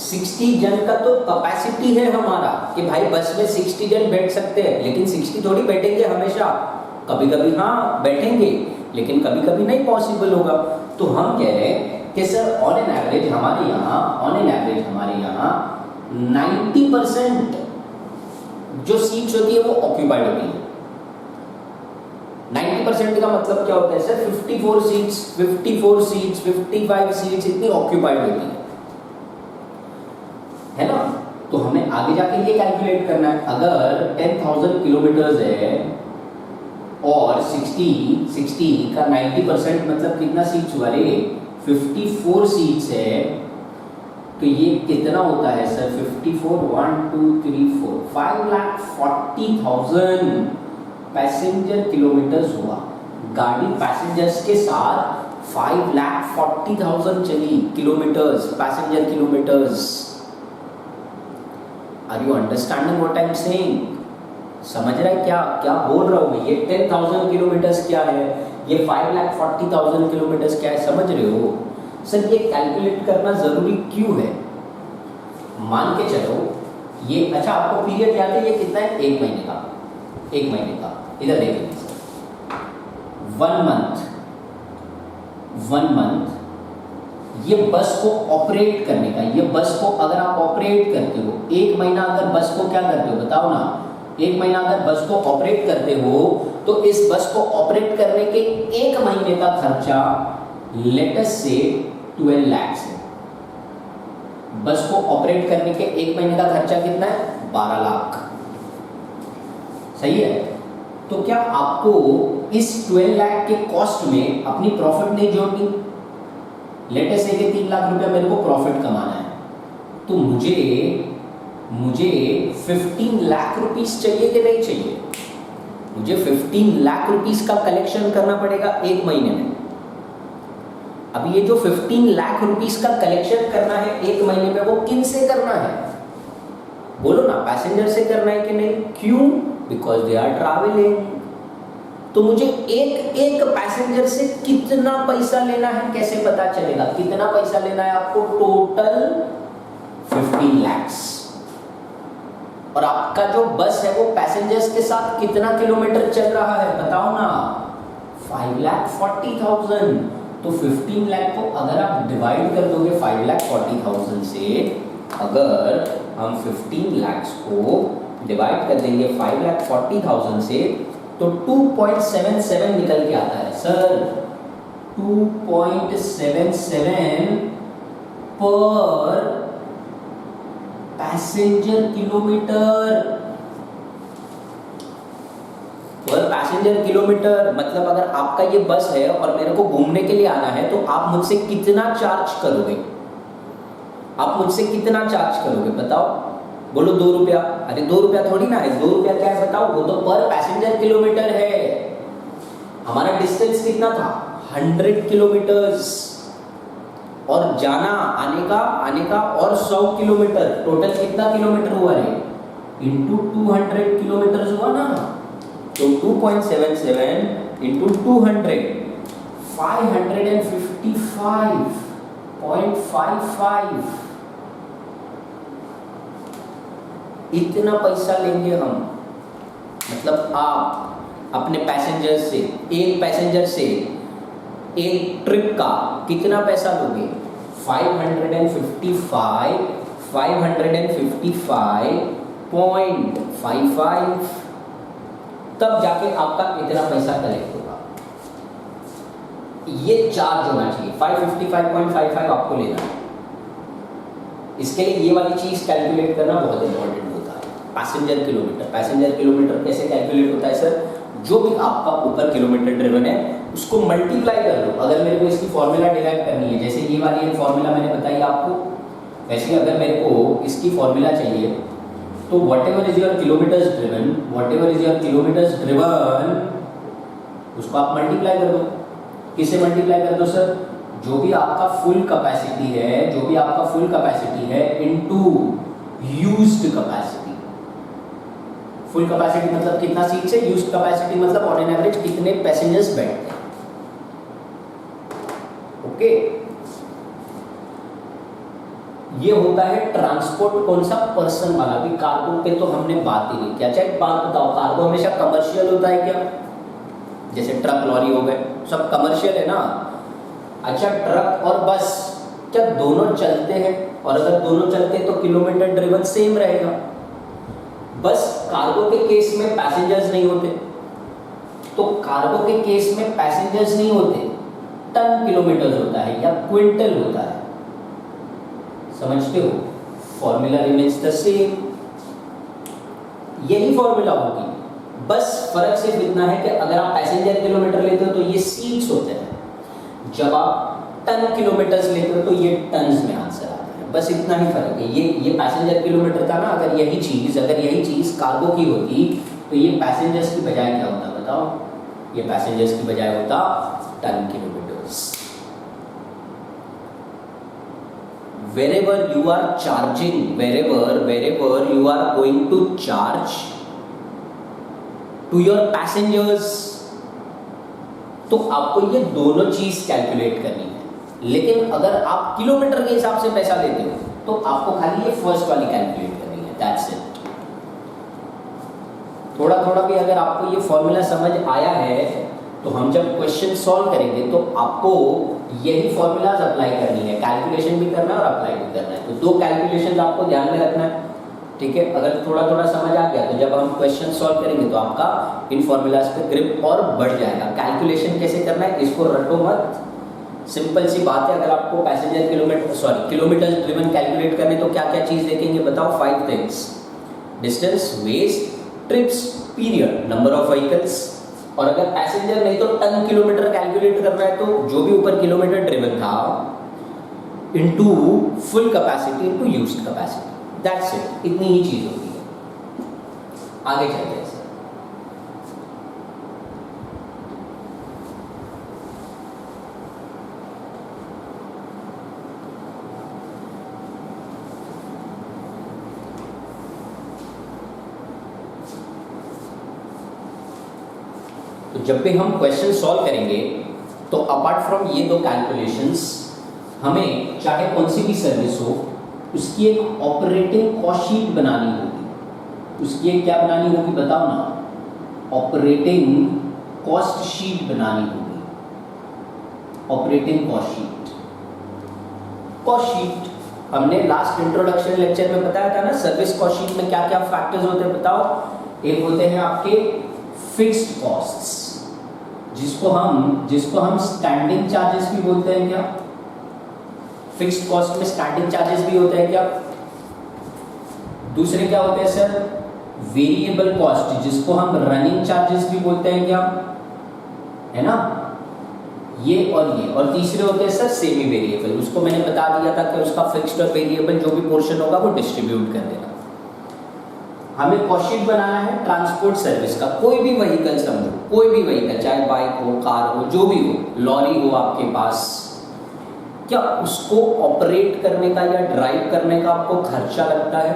60 जन का तो कैपेसिटी है हमारा कि भाई बस में 60 जन बैठ सकते हैं, लेकिन 60 थोड़ी बैठेंगे हमेशा। कभी कभी हाँ बैठेंगे, लेकिन कभी कभी नहीं पॉसिबल होगा। तो हम कह रहे हैं कि सर ऑन एन एवरेज हमारे यहाँ 90% जो सीट्स होती है वो ऑक्यूपाइड होती है। 90% का मतलब क्या होता है सर? 54 सीट्स, 55 सीट्स इतनी ऑक्यूपाइड होती है ना? तो हमें आगे जाके ये कैलकुलेट करना है, अगर 10,000 किलोमीटर्स है और 60 का 90% मतलब कितना सीट्स हुआ रे? 54 सीट्स है, तो ये कितना होता है सर? 54 1 2 3 4 5,40,000 पैसेंजर किलोमीटर्स हुआ। गाड़ी पैसेंजर्स के साथ 5,40,000 चली kilometres, passenger kilometres. Are you understanding what I am saying? समझ रहा है क्या बोल रहा हूँ मैं? ये 10,000 किलोमीटर्स क्या है, ये 5,40,000 किलोमीटर्स क्या है, समझ रहे हो? सर ये कैलकुलेट करना जरूरी क्यों है? मान के चलो ये, अच्छा आपको पीरियड याद है ये कितना है? 1 महीने का। इधर देखिए सर, 1 मंथ ये बस को ऑपरेट करने का। ये बस को अगर आप ऑपरेट करते हो 1 महीना, अगर बस को क्या करते हो बताओ ना? 1 महीना अगर बस को ऑपरेट करते हो तो इस बस को ऑपरेट करने के 1 महीने का खर्चा लेट अस से 12 लाख है। बस को ऑपरेट करने के 1 महीने का खर्चा कितना है? 12 लाख। सही है? तो क्या आपको इस 12 लाख के कॉस्ट में अपनी प्रॉफिट नहीं जोड़नी? लेट अस से कि 3 लाख रुपया मेरे को प्रॉफिट कमाना है, तो मुझे 15 लाख रुपीस चाहिए कि नहीं चाहिए? मुझे 15 लाख रुपीस का कलेक्शन करना पड़ेगा 1 महीने में। अब ये जो 15 लाख रुपीस का कलेक्शन करना है 1 महीने में, वो किन से करना है? बोलो ना, पैसेंजर से करना है कि नहीं? क्यों? Because they are travelling. तो मुझे एक पैसेंजर से कितना पैसा लेना है कैसे पता चलेगा? कितना पैसा लेना है आपको? टोटल 15 लाख। और आपका जो बस है वो पैसेंजर्स के साथ कितना किलोमीटर चल रहा है बताओ ना? 5,40,000। तो 15 लाख को अगर आप डिवाइड कर दोगे 5,40,000 से, अगर हम 15 लाख को डिवाइड कर देंगे 5,40,000 से, तो 2.77 निकल के आता है सर। 2.77 पर पैसेंजर किलोमीटर। मतलब अगर आपका ये बस है और मेरे को घूमने के लिए आना है, तो आप मुझसे कितना चार्ज करोगे? बताओ? बोलो 2 रुपया। अरे 2 रुपया थोड़ी ना है, 2 रुपया क्या है बताओ? वो तो पर पैसेंजर किलोमीटर है। हमारा डिस्टेंस कितना था? 100 किलोमीटर्स, और जाना आने का और 100 किलोमीटर, टोटल कितना किलोमीटर हुआ है? इंटू 200 किलोमीटर हुआ ना। तो 2.77 इंटू 200, 555.55, इतना पैसा लेंगे हम। मतलब आप अपने पैसेंजर से, एक पैसेंजर से एक ट्रिप का कितना पैसा लोगे? 555.55, तब जाके आपका इतना पैसा कलेक्ट होगा। ये चार्ज होना चाहिए। 555.55 आपको लेना है। इसके लिए ये वाली चीज कैलकुलेट करना बहुत इंपॉर्टेंट होता है। पैसेंजर किलोमीटर कैसे कैलकुलेट होता है सर? जो भी आपका ऊपर किलोमीटर ड्रिवन है उसको मल्टीप्लाई कर लो। अगर मेरे को इसकी फॉर्मूला डिराइव करनी है, जैसे ये वाली एक फॉर्मूला मैंने बताई आपको, वैसे अगर मेरे को इसकी फॉर्मूला चाहिए, तो what ever is your kilometres driven, उसको आप मल्टीप्लाई कर दो। किससे मल्टीप्लाई कर दो सर? जो भी आपका फुल कैपेसिटी है into used capacity. Full capacity मतलब कितना सीट्स है, यूज्ड कैपेसिटी मतलब ऑन एन एवरेज कितने पैसेंजर्स बैठते हैं। ओके, ये होता है ट्रांसपोर्ट। कौन सा? पर्सन वाला। भी कार्गो पे तो हमने बात ही नहीं किया। अच्छा एक बात बताओ, कार्गो हमेशा कमर्शियल होता है क्या? जैसे ट्रक लॉरी हो गए, सब कमर्शियल है ना। अच्छा, ट्रक और बस क्या दोनों चलते हैं? और अगर दोनों चलते हैं तो किलोमीटर ड्रिवन सेम रहेगा। बस कार्गो के केस में पैसेंजर्स नहीं होते, तो कार्गो के केस में पैसेंजर्स नहीं होते, टन किलोमीटर्स होता है या क्विंटल होता है। समझते हो? फॉर्मूला रिमेन्स द सेम, यही फॉर्मूला होगी। बस फर्क सिर्फ इतना है कि अगर आप पैसेंजर किलोमीटर लेते हो तो ये सीट्स होते हैं, जब आप टन किलोमीटर्स लेते हो तो ये टन्स में आंसर आता है। बस इतना ही फर्क है। ये पैसेंजर किलोमीटर था ना, अगर यही चीज़ कार्गो की होती तो ये पैसेंजर्स की बजाय क्या होता बताओ? ये पैसेंजर्स की बजाय होता ton kilometres. Wherever you are charging, wherever you are going to charge to your passengers, तो आपको ये दोनों चीज कैलकुलेट करनी है। लेकिन अगर आप किलोमीटर के हिसाब से पैसा लेते हो तो आपको खाली ये फर्स्ट वाली कैलकुलेट करनी है, दैट्स इट। थोड़ा थोड़ा भी अगर आपको ये फॉर्मूला समझ आया है तो हम जब क्वेश्चन सॉल्व करेंगे तो आपको यही फॉर्मूलाज अप्लाई करनी है, कैलकुलेशन भी करना है और अप्लाई भी करना है। तो दो कैलकुलेशन आपको ध्यान में रखना है, ठीक है? अगर थोड़ा थोड़ा समझ आ गया तो जब हम क्वेश्चन सॉल्व करेंगे तो आपका इन फॉर्मूलाज पे ग्रिप और बढ़ जाएगा। कैलकुलेशन कैसे करना है इसको रटो मत, सिंपल सी बात है। अगर आपको किलोमीटर ड्रिवन कैलकुलेट करने तो क्या क्या चीज देखेंगे बताओ? 5 things: distance, ways, trips, period, number of vehicles. और अगर पैसेंजर नहीं तो टन किलोमीटर कैलकुलेट करना है तो जो भी ऊपर किलोमीटर ड्रिवन था into full capacity into used capacity, that's it. इतनी ही चीज होती है। आगे चलते हैं सर। तो जब भी हम क्वेश्चन सॉल्व करेंगे तो अपार्ट फ्रॉम ये दो कैलकुलेशंस, हमें चाहे कौन सी भी सर्विस हो उसकी एक ऑपरेटिंग कॉस्ट शीट बनानी होगी। उसकी एक क्या बनानी होगी बताओ ना? ऑपरेटिंग कॉस्ट शीट बनानी होगी। ऑपरेटिंग कॉस्ट शीट हमने लास्ट इंट्रोडक्शन लेक्चर में बताया था ना, सर्विस कॉस्ट शीट में क्या क्या फैक्टर्स होते हैं बताओ? एक होते हैं आपके फिक्स्ड कॉस्ट्स, जिसको हम स्टैंडिंग चार्जेस भी बोलते हैं। क्या फिक्स्ड कॉस्ट में स्टैंडिंग चार्जेस भी होते हैं क्या? दूसरे क्या होते हैं सर? वेरिएबल कॉस्ट, जिसको हम रनिंग चार्जेस भी बोलते हैं। क्या है ना? ये। और तीसरे होते हैं सर सेमी वेरिएबल, उसको मैंने बता दिया था कि उसका फिक्स्ड और वेरिएबल जो भी पोर्शन होगा वो डिस्ट्रीब्यूट कर देना। हमें कॉस्ट शीट बनाना है ट्रांसपोर्ट सर्विस का, कोई भी व्हीकल समझो, कोई भी व्हीकल, चाहे बाइक हो, कार हो, जो भी हो, लॉरी हो आपके पास, क्या उसको ऑपरेट करने का या ड्राइव करने का आपको खर्चा लगता है?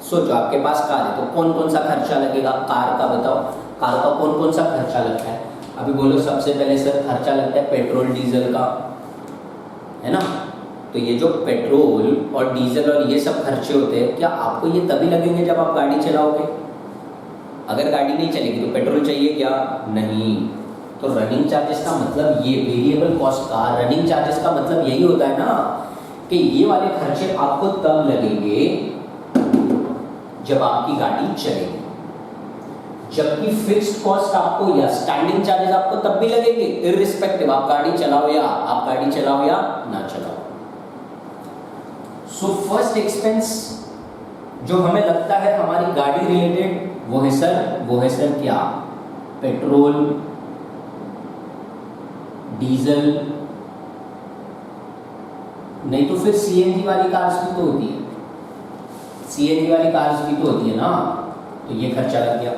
सोचो, आपके पास कार है तो कौन कौन सा खर्चा लगेगा कार का? बताओ, कार का कौन कौन सा खर्चा लगता है? अभी बोलो। सबसे पहले सर खर्चा लगता है पेट्रोल डीजल का, है ना? तो ये जो पेट्रोल और डीजल और ये सब खर्चे होते हैं, क्या आपको ये तभी लगेंगे जब आप गाड़ी चलाओगे? अगर गाड़ी नहीं चलेगी तो पेट्रोल चाहिए क्या? नहीं। तो रनिंग चार्जेस का मतलब ये वेरिएबल कॉस्ट का रनिंग चार्जेस का मतलब यही होता है ना कि ये वाले खर्चे आपको तब लगेंगे जब आपकी गाड़ी चलेगी, जबकि फिक्स्ड कॉस्ट आपको या स्टैंडिंग चार्जेस आपको तब भी लगेंगे इररिस्पेक्टिव आप गाड़ी चलाओ या ना चलाओ। सो फर्स्ट एक्सपेंस जो हमें लगता है हमारी गाड़ी रिलेटेड वो है सर क्या? पेट्रोल, डीजल, नहीं तो फिर सीएनजी वाली कार्स भी तो होती है। सीएनजी वाली कार्स भी तो होती है ना, तो ये खर्चा लग गया।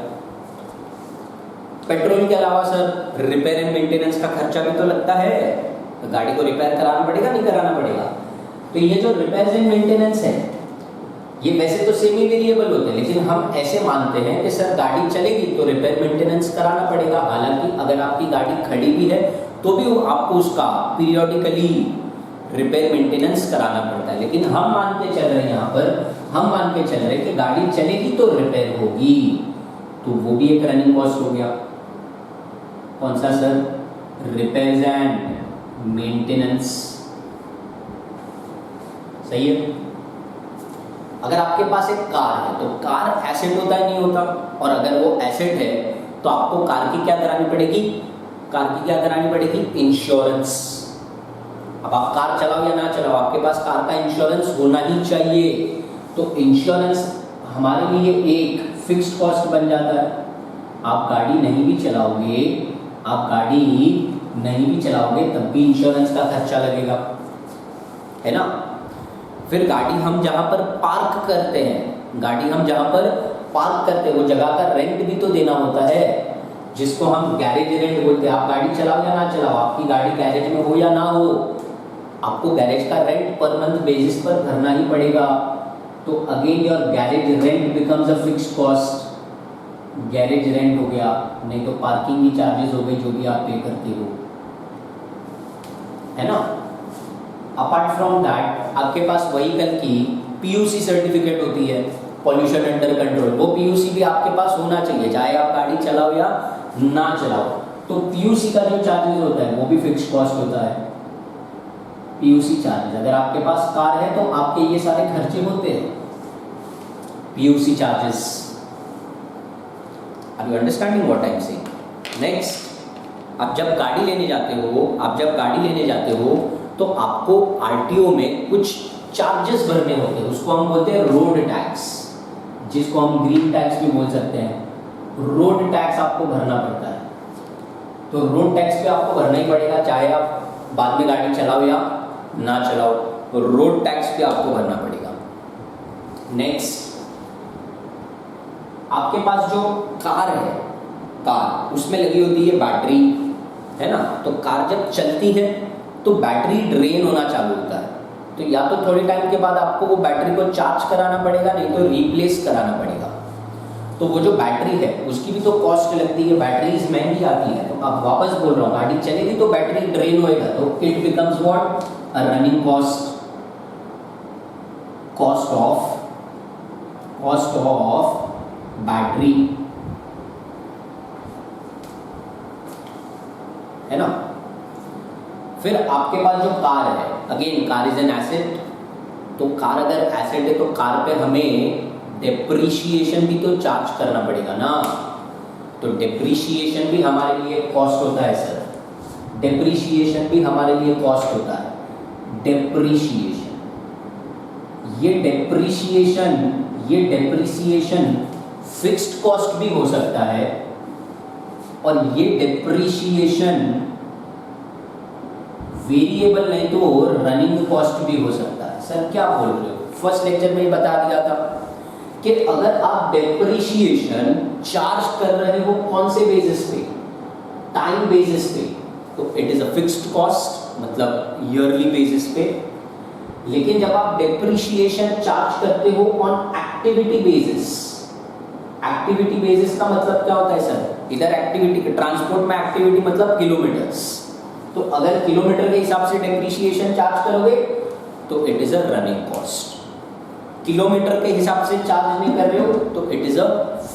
पेट्रोल के अलावा सर रिपेयर एंड मेंटेनेंस का खर्चा भी तो लगता है, तो गाड़ी को रिपेयर कराना पड़ेगा नहीं कराना पड़ेगा? तो ये जो रिपेयर एंड मेंटेनेंस है ये वैसे तो सेमी वेरिएबल होते हैं, लेकिन हम ऐसे मानते हैं कि सर गाड़ी चलेगी तो रिपेयर मेंटेनेंस कराना पड़ेगा। हालांकि अगर आपकी गाड़ी खड़ी भी है तो भी आपको उसका पीरियोडिकली रिपेयर मेंटेनेंस कराना पड़ता है। लेकिन हम मान के चल रहे हैं यहाँ पर, हम मान के चल रहे हैं कि गाड़ी चलेगी तो रिपेयर होगी, तो वो भी एक रनिंग कॉस्ट हो गया। कौन सा सर? Repairs and maintenance. सही है। अगर आपके पास एक कार है तो कार एसेट होता है नहीं होता, और अगर वो एसेट है तो आपको कार की क्या करानी पड़ेगी, कार की क्या करानी पड़ेगी, इंश्योरेंस। अब आप कार चलाओ या ना चलाओ, आपके पास कार का इंश्योरेंस होना ही चाहिए। तो इंश्योरेंस हमारे लिए एक फिक्स्ड कॉस्ट बन जाता है। आप गाड़ी नहीं भी चलाओगे, आप गाड़ी नहीं भी चलाओगे तब भी इंश्योरेंस का खर्चा लगेगा, है ना। फिर गाड़ी हम जहाँ पर पार्क करते हैं, गाड़ी हम जहाँ पर पार्क करते हैं वो जगह का रेंट भी तो देना होता है, जिसको हम गैरेज रेंट बोलते हैं। आप गाड़ी चलाओ या ना चलाओ, आपकी गाड़ी गैरेज में हो या ना हो, आपको गैरेज का रेंट पर मंथ बेसिस पर भरना ही पड़ेगा। तो again your garage rent becomes a fixed cost. Garage rent हो गया, नहीं तो पार्किंग की चार्जेस हो गई जो भी आप पे करते हो, है ना। अपार्ट फ्रॉम दैट आपके पास व्हीकल की पीयूसी सर्टिफिकेट होती है, पॉल्यूशन अंडर कंट्रोल। वो पीयूसी भी आपके पास होना चाहिए, चाहे आप गाड़ी चलाओ या ना चलाओ। तो पीयूसी का जो चार्जेस होता है वो भी फिक्स्ड कॉस्ट होता है, पीयूसी चार्जेस। अगर आपके पास कार है तो आपके ये सारे खर्चे होते हैं, PUC charges. Are you understanding what I am saying? Next, आप जब गाड़ी लेने जाते हो तो आपको आरटीओ में कुछ चार्जेस भरने होते हैं, उसको हम बोलते हैं रोड टैक्स, जिसको हम ग्रीन टैक्स भी बोल सकते हैं। रोड टैक्स आपको भरना पड़ता है, तो रोड टैक्स पे आपको भरना ही पड़ेगा, चाहे आप बाद में गाड़ी चलाओ या ना चलाओ, तो रोड टैक्स पे आपको भरना पड़ेगा। नेक्स्ट, आपके पास जो कार है, कार उसमें लगी होती है बैटरी, है ना। तो कार जब चलती है तो बैटरी ड्रेन होना चालू होता है, तो या तो थोड़े टाइम के बाद आपको वो बैटरी को चार्ज कराना पड़ेगा, नहीं तो रिप्लेस कराना पड़ेगा। तो वो जो बैटरी है उसकी भी तो कॉस्ट लगती है, बैटरीज महंगी आती है। तो अब वापस बोल रहा हूँ, गाड़ी चलेगी तो बैटरी ड्रेन होएगा, तो it becomes what, a running cost, cost of battery, है ना। फिर आपके पास जो कार है, again car is an asset, तो कार अगर एसेट है तो कार पे हमें डेप्रिशिएशन भी तो चार्ज करना पड़ेगा ना। तो डेप्रिशिएशन भी हमारे लिए कॉस्ट होता है सर, डेप्रिशिएशन भी हमारे लिए कॉस्ट होता है। डेप्रिशिएशन, ये डेप्रिसिएशन फिक्स्ड कॉस्ट भी हो सकता है, और ये डेप्रिशिएशन वेरिएबल नहीं तो रनिंग कॉस्ट भी हो सकता है। सर क्या बोल रहे हो? फर्स्ट लेक्चर में ही बता दिया था कि अगर आप डेप्रिशिएशन चार्ज कर रहे हो कौन से बेसिस पे, टाइम बेसिस पे, तो it is a fixed cost, मतलब ईयरली बेसिस पे। लेकिन जब आप डेप्रिशिएशन चार्ज करते हो on activity basis, activity basis का मतलब क्या होता है सर? इधर एक्टिविटी, ट्रांसपोर्ट में एक्टिविटी मतलब किलोमीटर्स, तो अगर किलोमीटर के हिसाब से डेप्रिशिएशन चार्ज करोगे तो it is a running cost. Kilometre के हिसाब से चार्ज नहीं कर रहे हो तो it is a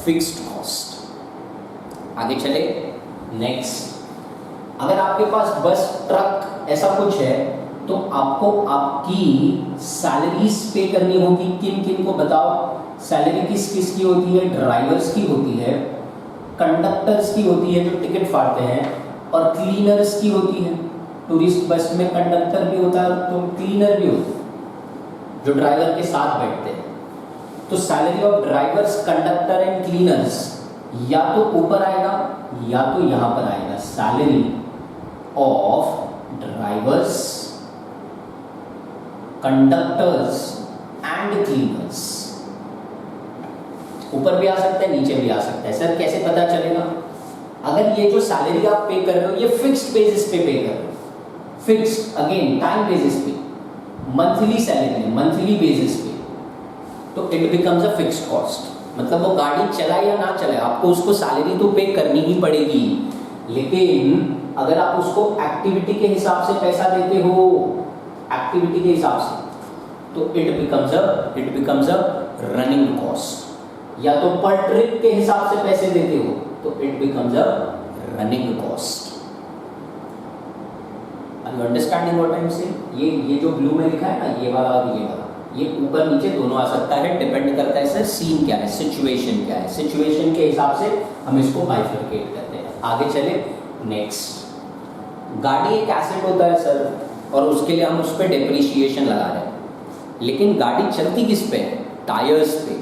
fixed cost. आगे चले, नेक्स्ट, अगर आपके पास बस, ट्रक ऐसा कुछ है तो आपको आपकी सैलरीज पे करनी होगी। किन किन को बताओ? सैलरी किस किस की होती है? ड्राइवर्स की होती है, कंडक्टर्स की होती है जो टिकट फाड़ते हैं, और क्लीनर्स की होती है। टूरिस्ट बस में कंडक्टर भी होता है तो क्लीनर भी होता है जो ड्राइवर के साथ बैठते हैं। तो salary of drivers, conductor and cleaners या तो ऊपर आएगा या तो यहां पर आएगा, salary of drivers, conductors and cleaners. ऊपर भी आ सकता है, नीचे भी आ सकता है। सर कैसे पता चलेगा? अगर ये जो सैलरी आप पे कर रहे हो ये फिक्स्ड बेसिस पे पे कर रहे हो, फिक्स्ड, अगेन टाइम बेसिस पे, मंथली सैलरी, मंथली बेसिस पे, तो it becomes a fixed cost. मतलब वो गाड़ी चलाए या ना चलाए आपको उसको सैलरी तो पे करनी ही पड़ेगी। लेकिन अगर आप उसको एक्टिविटी के हिसाब से पैसा देते हो, एक्टिविटी के हिसाब से, तो it becomes a running cost. या तो पर ट्रिप के हिसाब से पैसे देते हो तो it becomes a running cost. Are you understanding what I am saying? ये जो ब्लू में लिखा है ना, ये वाला और ये वाला, ये ऊपर नीचे दोनों आ सकता है, डिपेंड करता है सर सीन क्या है, सिचुएशन क्या है, सिचुएशन के हिसाब से हम इसको बाइफरकेट करते हैं। आगे चले नेक्स्ट। गाड़ी एक एसेट होता है सर, और उसके लिए हम उस पर डेप्रिसिएशन लगा रहे हैं, लेकिन गाड़ी चलती किस पे है? टायर्स पे।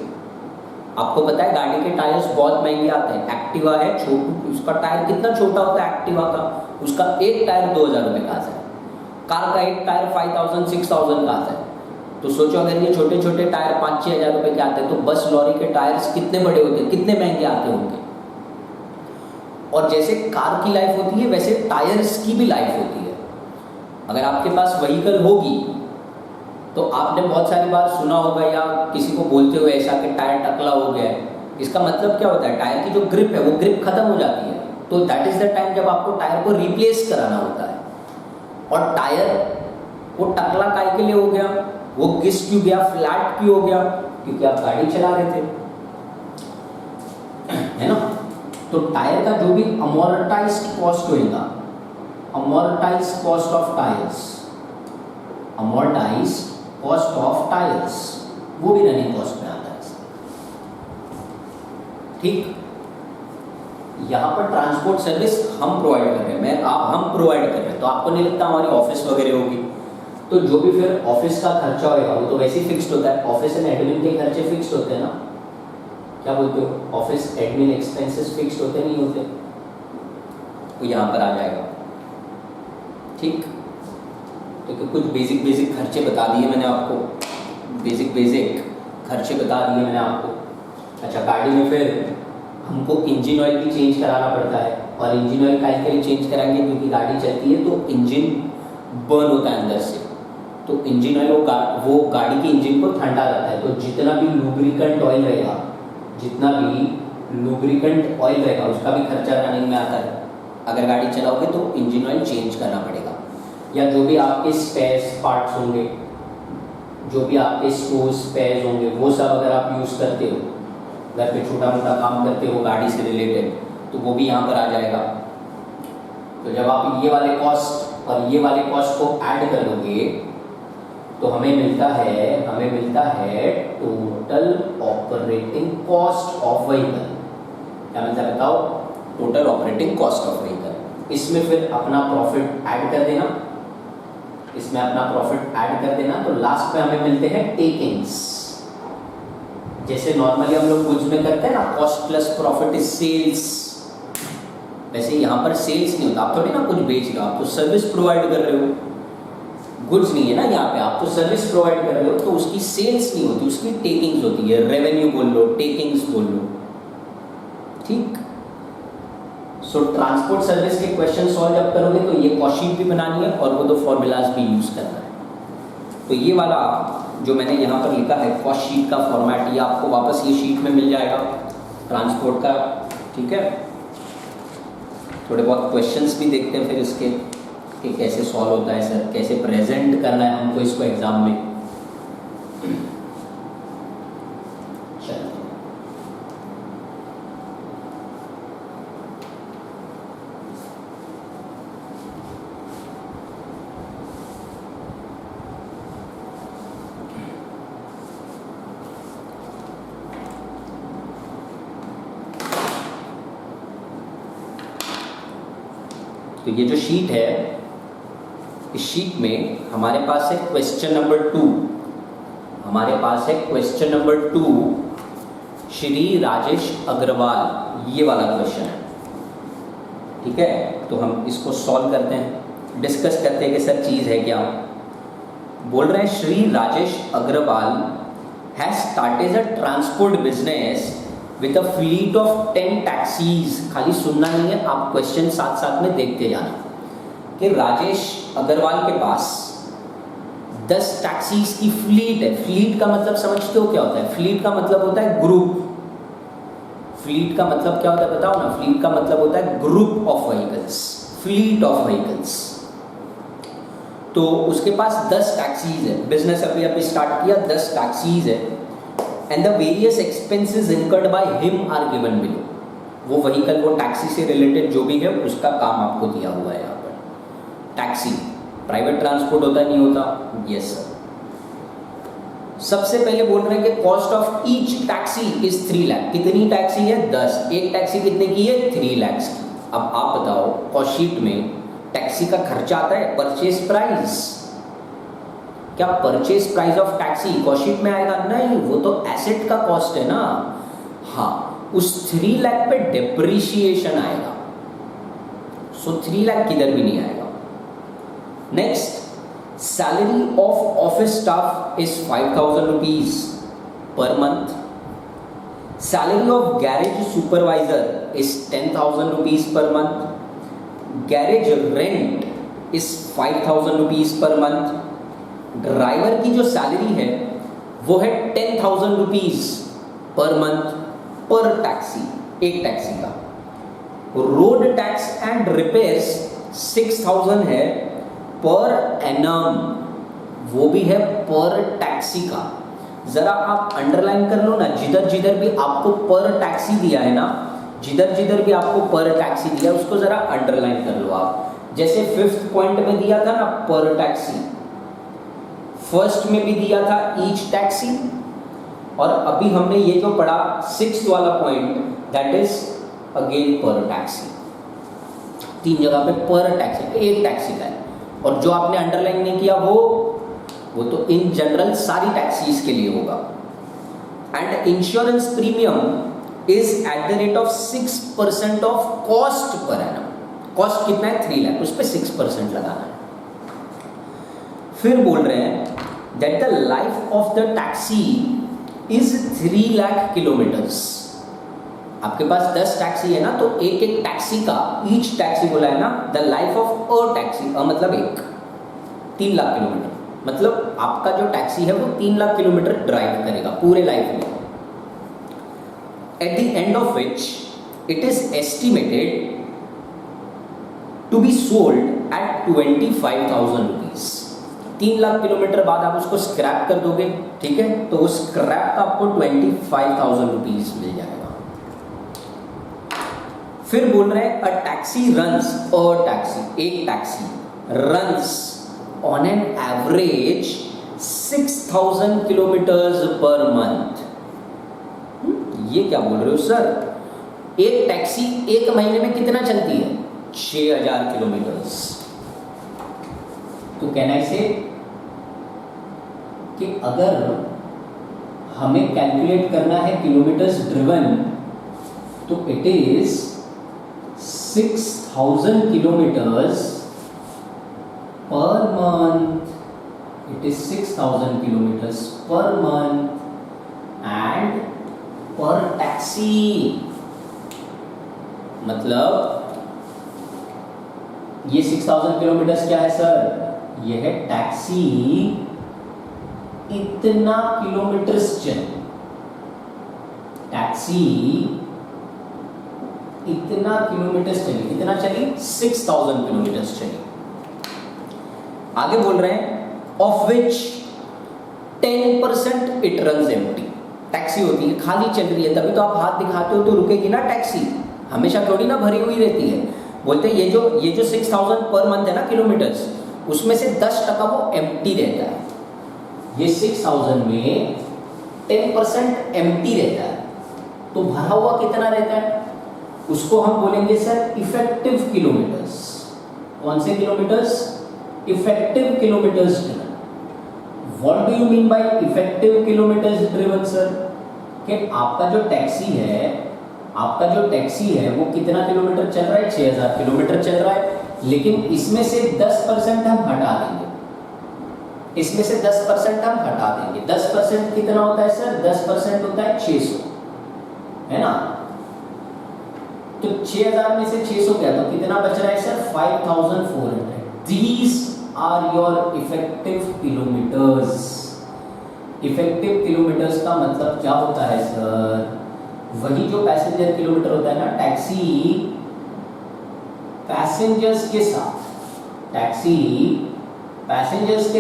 आपको पता है गाड़ी के टायर्स बहुत महंगे आते हैं। एक्टिवा है, छोटू, उसका टायर कितना छोटा होता है एक्टिवा का, उसका एक टायर 2000 रुपये का आता है। कार का एक टायर 5000 6000 का आता है। तो सोचो अगर ये छोटे छोटे टायर 5-6 हज़ार रुपये के आते हैं, तो बस लॉरी के टायर्स कितने बड़े होते हैं, कितने महंगे आते होंगे। और जैसे कार की लाइफ होती है, वैसे टायर्स की भी लाइफ होती है। अगर आपके पास व्हीकल होगी तो आपने बहुत सारी बार सुना होगा या किसी को बोलते हुए ऐसा कि टायर टकला हो गया है। इसका मतलब क्या होता है? टायर की जो ग्रिप है वो ग्रिप खत्म हो जाती है, तो दैट इज द टाइम जब आपको टायर को रिप्लेस कराना होता है। और टायर वो टकला काय के लिए हो गया, वो घिस क्यों गया, फ्लैट क्यों हो गया? क्योंकि आप गाड़ी चला रहे थे, है ना। तो टायर का जो भी अमोर्टाइज्ड कॉस्ट होगा, amortised cost of tyres, amortised cost of tyres, वो भी रनिंग कॉस्ट में आता है। ठीक, यहाँ पर ट्रांसपोर्ट सर्विस हम प्रोवाइड कर रहे हैं, हम प्रोवाइड कर रहे हैं, तो आपको नहीं लगता हमारी ऑफिस वगैरह होगी, तो जो भी फिर ऑफिस का खर्चा होगा वो तो वैसे ही फिक्स्ड होता है। ऑफिस एंड एडमिन के खर्चे फिक्स्ड होते हैं ना, क्या बोलते हो? ऑफिस एडमिन एक्सपेंसेस फिक्स्ड होते नहीं होते, तो यहाँ पर आ जाएगा। ठीक, तो कुछ बेसिक खर्चे बता दिए मैंने आपको, बेसिक खर्चे बता दिए मैंने आपको। अच्छा, गाड़ी में फिर हमको इंजन ऑयल भी चेंज कराना पड़ता है, और इंजन ऑयल काहे के लिए चेंज कराएंगे? क्योंकि गाड़ी चलती है तो इंजन बर्न होता है अंदर से, तो इंजन ऑयल वो गाड़ी के इंजन को ठंडा रखता है। तो जितना भी लुब्रिकेंट ऑयल रहेगा, जितना भी लुब्रिकेंट ऑयल रहेगा, उसका भी खर्चा रनिंग में आता है। अगर गाड़ी चलाओगे तो इंजन ऑयल चेंज करना पड़ेगा, या जो भी आपके स्पेयर्स पार्ट्स होंगे, जो भी आपके स्क्रूज स्पेयर्स होंगे, वो सब अगर आप यूज़ करते हो, घर पे छोटा मोटा काम करते हो गाड़ी से रिलेटेड, तो वो भी यहाँ पर आ जाएगा। तो जब आप ये वाले कॉस्ट और ये वाले कॉस्ट को ऐड कर दोगे तो हमें मिलता है total operating cost of vehicle. क्या मिलता है बताओ? Total operating cost of vehicle. इसमें फिर अपना प्रॉफिट ऐड कर देना, तो लास्ट में हमें मिलते हैं टेकिंग्स। जैसे नॉर्मली हम लोग गुड्स में करते हैं ना, cost plus profit is sales, वैसे यहाँ पर सेल्स नहीं होता। आप थोड़ी ना कुछ बेच रहे हो, आप तो सर्विस प्रोवाइड कर रहे हो, गुड्स नहीं है ना यहाँ पे, आप तो सर्विस प्रोवाइड कर रहे हो, तो उसकी सेल्स नहीं होती, उसकी टेकिंग्स होती है। रेवेन्यू बोल लो, टेकिंग्स बोल लो। ठीक, सो ट्रांसपोर्ट सर्विस के क्वेश्चन सॉल्व जब करोगे तो ये कॉस्ट शीट भी बनानी है और वो दो फॉर्मूलाज भी यूज करना है। तो ये वाला जो मैंने यहाँ पर लिखा है कॉस्ट शीट का फॉर्मेट, ये आपको वापस ये शीट में मिल जाएगा ट्रांसपोर्ट का। ठीक है, थोड़े बहुत क्वेश्चंस भी देखते हैं फिर इसके कि कैसे सॉल्व होता है सर, कैसे प्रेजेंट करना है हमको इसको एग्जाम में। तो ये जो शीट है, इस शीट में हमारे पास है क्वेश्चन नंबर 2, श्री राजेश अग्रवाल, ये वाला क्वेश्चन है। ठीक है, तो हम इसको सॉल्व करते हैं, डिस्कस करते हैं कि सर चीज़ है क्या। बोल रहे हैं Shri Rajesh Agrawal has started a transport business with a fleet of 10 taxis. खाली सुनना नहीं है, आप क्वेश्चन साथ साथ में देखते जाना कि राजेश अग्रवाल के पास 10 टैक्सीज की फ्लीट है। फ्लीट का मतलब समझते हो क्या होता है? फ्लीट का मतलब होता है ग्रुप। फ्लीट का मतलब क्या होता है बताओ ना? फ्लीट का मतलब होता है group of vehicles, fleet of vehicles. तो उसके पास 10 टैक्सीज है, बिजनेस अभी स्टार्ट किया, 10 टैक्सीज है। And the various expenses incurred by him are given below. वो व्हीकल, वो टैक्सी से रिलेटेड जो भी है उसका काम आपको दिया हुआ है यहाँ पर। टैक्सी प्राइवेट ट्रांसपोर्ट होता नहीं होता? Yes sir. सबसे पहले बोल रहे हैं कि cost of each taxi is 3 lakh. कितनी टैक्सी है? 10। एक टैक्सी कितने की है? 3 लाख की। अब आप बताओ, कॉस्ट शीट में टैक्सी का खर्चा आता है, परचेज प्राइस। क्या purchase price of taxi cost sheet में आएगा? नहीं, वो तो एसेट का कॉस्ट है ना। हाँ, उस 3 लाख पे डेप्रिसिएशन आएगा, सो 3 लाख किधर भी नहीं आएगा। Next, salary of office staff is 5,000 rupees per month. Salary of garage supervisor is 10,000 rupees per month. Garage rent is 5,000 rupees per month. Driver की जो सैलरी है वो है 10,000 रुपीज पर मंथ पर टैक्सी, एक टैक्सी का। रोड टैक्स एंड रिपेयर्स 6,000 है पर एनम, वो भी है पर टैक्सी का। जरा आप अंडरलाइन कर लो ना, जिधर जिधर भी आपको पर टैक्सी दिया है ना, जिधर जिधर भी आपको पर टैक्सी दिया उसको जरा अंडरलाइन कर लो आप। जैसे 5th पॉइंट में दिया था ना पर टैक्सी, फर्स्ट में भी दिया था ईच टैक्सी, और अभी हमने ये जो पढ़ा 6th वाला पॉइंट, दैट इज अगेन पर टैक्सी। 3 जगह पे पर टैक्सी, एक टैक्सी का है। और जो आपने अंडरलाइन नहीं किया वो तो इन जनरल सारी टैक्सीज के लिए होगा। And insurance premium is at the rate of 6% of cost per annum. Cost कितना है? 3 लाख, उस पर 6% लगाना है। फिर बोल रहे हैं that the life of the taxi is 3 lakh kilometres. आपके पास 10 टैक्सी है ना, तो एक एक टैक्सी का, ईच टैक्सी बोला है ना, the life of a taxi, मतलब एक 3 लाख किलोमीटर, मतलब आपका जो टैक्सी है वो 3 लाख किलोमीटर ड्राइव करेगा पूरे लाइफ में। At the end of which it is estimated to be sold at 25,000 rupees. 3 lakh kilometre बाद आप उसको स्क्रैप कर दोगे, ठीक है, तो वो स्क्रैप का आपको 25,000 रुपीज मिल जाएगा। फिर बोल रहे हैं a taxi runs, a taxi, एक taxi runs on an average 6,000 kilometres per month. ये क्या बोल रहे हो सर? एक टैक्सी एक महीने में कितना चलती है? 6,000 किलोमीटर्स। तो कहना इसे कि अगर हमें कैलकुलेट करना है किलोमीटर्स ड्रिवन, तो it is 6,000 kilometers per month. It is 6,000 kilometers per month and per taxi. मतलब ये 6,000 किलोमीटर्स क्या है सर? ये है टैक्सी इतना किलोमीटर्स चली, टैक्सी इतना किलोमीटर्स चली, कितना चली? 6,000 किलोमीटर्स चली। आगे बोल रहे हैं of which 10% it runs empty. Taxi होती है खाली चल रही है, तभी तो आप हाथ दिखाते हो तो रुकेगी ना टैक्सी, हमेशा थोड़ी ना भरी हुई रहती है। बोलते हैं ये जो 6,000 पर मंथ है ना किलोमीटर्स, उसमें से 10% वो एम्प्टी रहता है। ये 6,000 में 10% एम्प्टी रहता है, तो भरा हुआ कितना रहता है? उसको हम बोलेंगे सर इफेक्टिव किलोमीटर्स। कौन से kilometres? Effective kilometres driven. What do you mean by effective kilometres driven sir? कि आपका जो टैक्सी है वो कितना किलोमीटर चल रहा है? 6,000 किलोमीटर चल रहा है, लेकिन इसमें से 10% हम हटा देंगे, इसमें से 10% हम हटा देंगे। 10% कितना होता है सर? 10% होता है 600, है ना? तो 6,000 में से 600 गया तो कितना बच रहा है sir? 5,400। These are your effective kilometers. Effective kilometres का मतलब क्या होता है सर? वही जो पैसेंजर किलोमीटर होता है ना, टैक्सी पैसेंजर्स के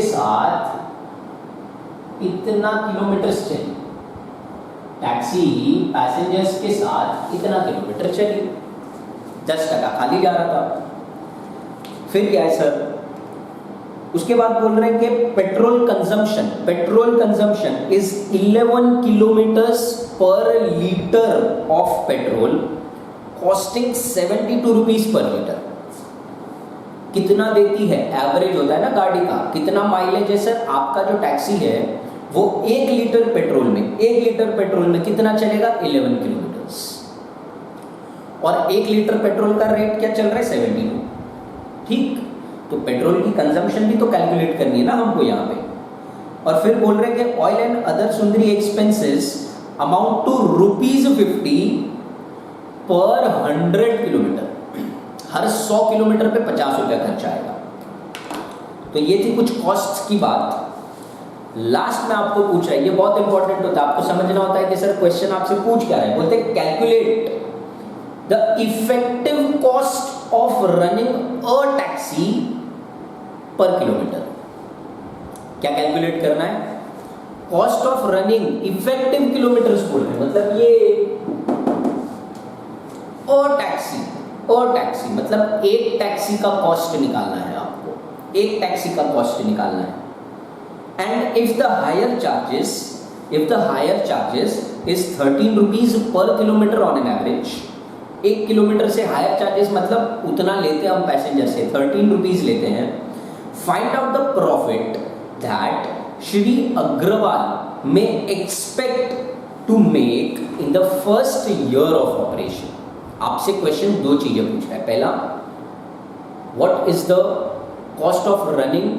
साथ इतना किलोमीटर्स चली, टैक्सी पैसेंजर्स के साथ इतना किलोमीटर चली, 10% खाली जा रहा था। फिर क्या है सर? उसके बाद बोल रहे हैं कि पेट्रोल कंजम्पशन इज 11 किलोमीटर्स पर litre of petrol costing 72 rupees per litre. कितना देती है, एवरेज होता है ना गाड़ी का, कितना माइलेज है सर आपका जो टैक्सी है वो 1 लीटर पेट्रोल में कितना चलेगा, 11 किलोमीटर्स। और 1 लीटर पेट्रोल का रेट क्या चल रहा है, 72। ठीक, तो पेट्रोल की कंजम्पशन भी तो कैलकुलेट करनी है ना हमको यहाँ पे। और फिर बोल रहे हैं कि oil and other Sundari expenses amount to ₹50 per 100 kilometre. Her 100 kilometre पे 50 रुपया खर्चा आएगा। तो ये थी कुछ कॉस्ट्स की बात। लास्ट में आपको पूछा है, ये बहुत इंपॉर्टेंट होता है, आपको समझना होता है कि सर क्वेश्चन आपसे पूछ क्या रहा है। बोलते हैं calculate the effective cost of running a taxi पर किलोमीटर। क्या कैलकुलेट करना है, cost of running effective kilometres बोल रहे हैं, मतलब ये टैक्सी मतलब एक टैक्सी का कॉस्ट निकालना है आपको, एक टैक्सी का कॉस्ट निकालना है। And if the higher charges is 13 rupees per kilometre on an average. 1 kilometre से हायर चार्जेस मतलब उतना लेते हैं हम पैसेंजर से, 13 रुपीज लेते हैं। Find out the profit that Shri Agarwal may expect to make in the first year of operation. आपसे क्वेश्चन 2 चीजें पूछ रहा है। पहला, what is the cost of running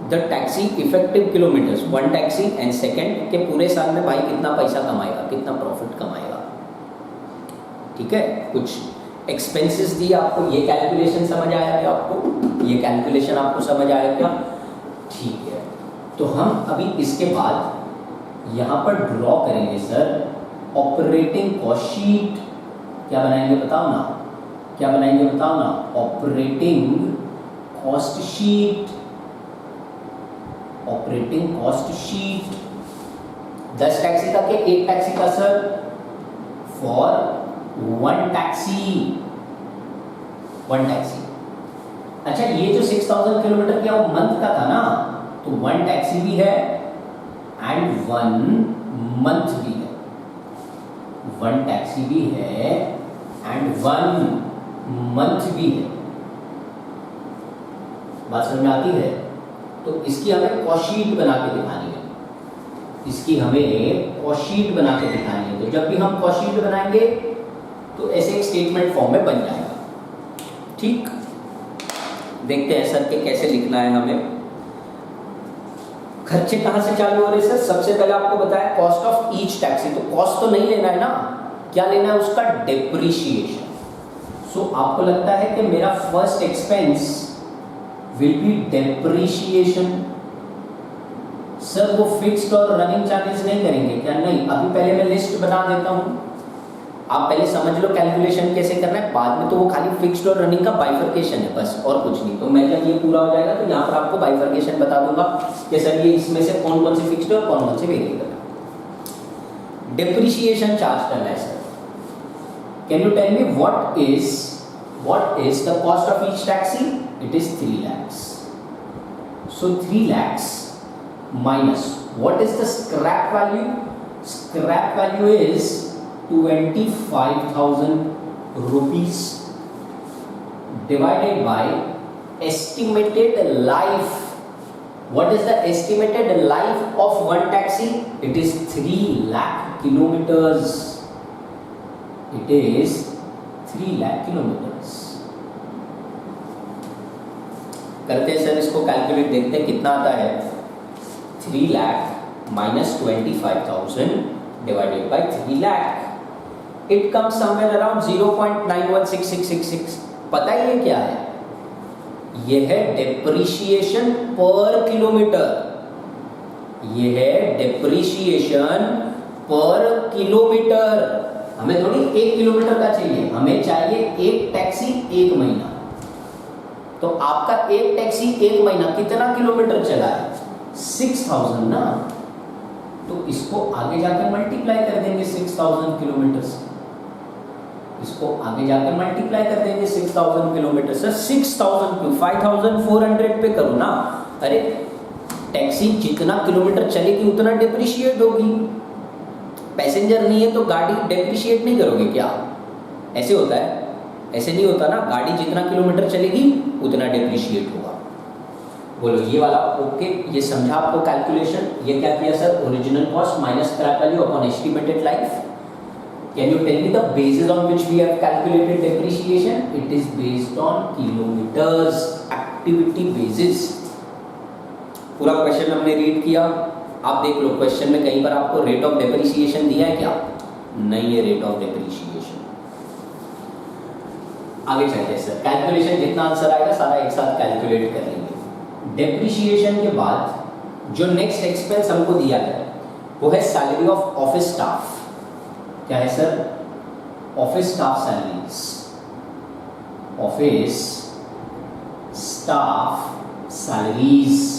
the taxi effective kilometres, 1 taxi. And second, कि पूरे साल में भाई कितना पैसा कमाएगा, कितना प्रॉफिट कमाएगा। ठीक है, कुछ एक्सपेंसेस दिए आपको, ये कैलकुलेशन समझ आया क्या आपको, ये कैलकुलेशन आपको समझ आया क्या। ठीक है, तो हम अभी इसके बाद यहाँ पर ड्रॉ करेंगे सर ऑपरेटिंग कॉस्ट शीट। क्या बनाएंगे बताओ ना, ऑपरेटिंग कॉस्ट शीट। 10 टैक्सी का के 1 टैक्सी का सर, फॉर 1 टैक्सी। अच्छा, ये जो 6000 किलोमीटर किया वो मंथ का था ना, तो 1 टैक्सी भी है एंड 1 मंथ भी है। 1 टैक्सी भी है एंड 1 मंथ भी है। बात समझ में आती है। तो इसकी हमें कॉस्ट शीट बना के दिखानी है, तो जब भी हम कॉस्ट शीट बनाएंगे तो ऐसे एक स्टेटमेंट फॉर्म में बन जाएगा। ठीक, देखते हैं सर के कैसे लिखना है हमें। खर्चे कहां से चालू हो रहे सर, सबसे पहले आपको बताया कॉस्ट ऑफ ईच टैक्सी। तो कॉस्ट तो नहीं लेना है ना, क्या लेना है उसका, डेप्रिसिएशन। सो आपको लगता है कि मेरा first expense will be depreciation. Sir वो फिक्स्ड और रनिंग चार्जेस नहीं करेंगे क्या, नहीं, अभी पहले मैं लिस्ट बना देता हूं, आप पहले समझ लो कैलकुलेशन कैसे करना है, बाद में तो वो खाली फिक्स्ड और रनिंग का बाइफर्केशन है बस, और कुछ नहीं। तो मैं जब ये पूरा हो जाएगा तो यहाँ पर आपको बाइफर्केशन बता दूंगा कि सर ये इसमें से कौन कौन से फिक्स्ड और कौन कौन से वेरिएबल है। डेप्रिसिएशन चार्ज करना है sir. Can you tell me what is the cost of each taxi? It is 3 lakhs. So 3 lakhs minus what is the scrap value? Scrap value is 25,000 rupees divided by estimated life. What is the estimated life of 1 taxi? It is 3 lakh kilometers. It is 3 lakh kilometers. करते हैं सर इसको कैलकुलेट, देखते हैं कितना आता है। 3 lakh minus 25,000 divided by 3 lakh. It comes somewhere around 0.916666. पता ही है क्या है, ये है डेप्रिसिएशन पर किलोमीटर। हमें थोड़ी 1 किलोमीटर का चाहिए, हमें चाहिए 1 टैक्सी 1 महीना। तो आपका 1 टैक्सी 1 महीना कितना किलोमीटर चला है, 6000 ना। तो इसको आगे जाकर मल्टीप्लाई कर देंगे 6000 किलोमीटर से, 6000 किलोमीटर से 6000 5400 पे करो ना। अरे टैक्सी जितना किलोमीटर चलेगी उतना डिप्रिशिएट होगी। पैसेंजर नहीं है तो गाड़ी डिप्रिशिएट नहीं करोगे क्या? ऐसे होता है? ऐसे नहीं होता ना, गाड़ी जितना किलोमीटर चलेगी उतना डिप्रिशिएट होगा। बोलो ये वाला ओके, ये समझा आपको कैलकुलेशन? ये क्या किया sir? Original cost minus scrap value upon estimated life. Can you tell me the basis on which we have calculated depreciation? It is based on kilometres, activity basis. पूरा क्वेश्चन हमने रीड किया, आप देख लो क्वेश्चन में कहीं पर आपको रेट ऑफ डेप्रिसिएशन दिया है क्या? नहीं है रेट ऑफ डेप्रिसिएशन। आगे चलते हैं सर, कैलकुलेशन जितना आंसर आएगा सारा एक साथ कैलकुलेट कर लेंगे। डेप्रिसिएशन के बाद जो नेक्स्ट एक्सपेंस हमको दिया है वो है सैलरी ऑफ ऑफिस स्टाफ। क्या है sir? Office staff salaries, office staff salaries.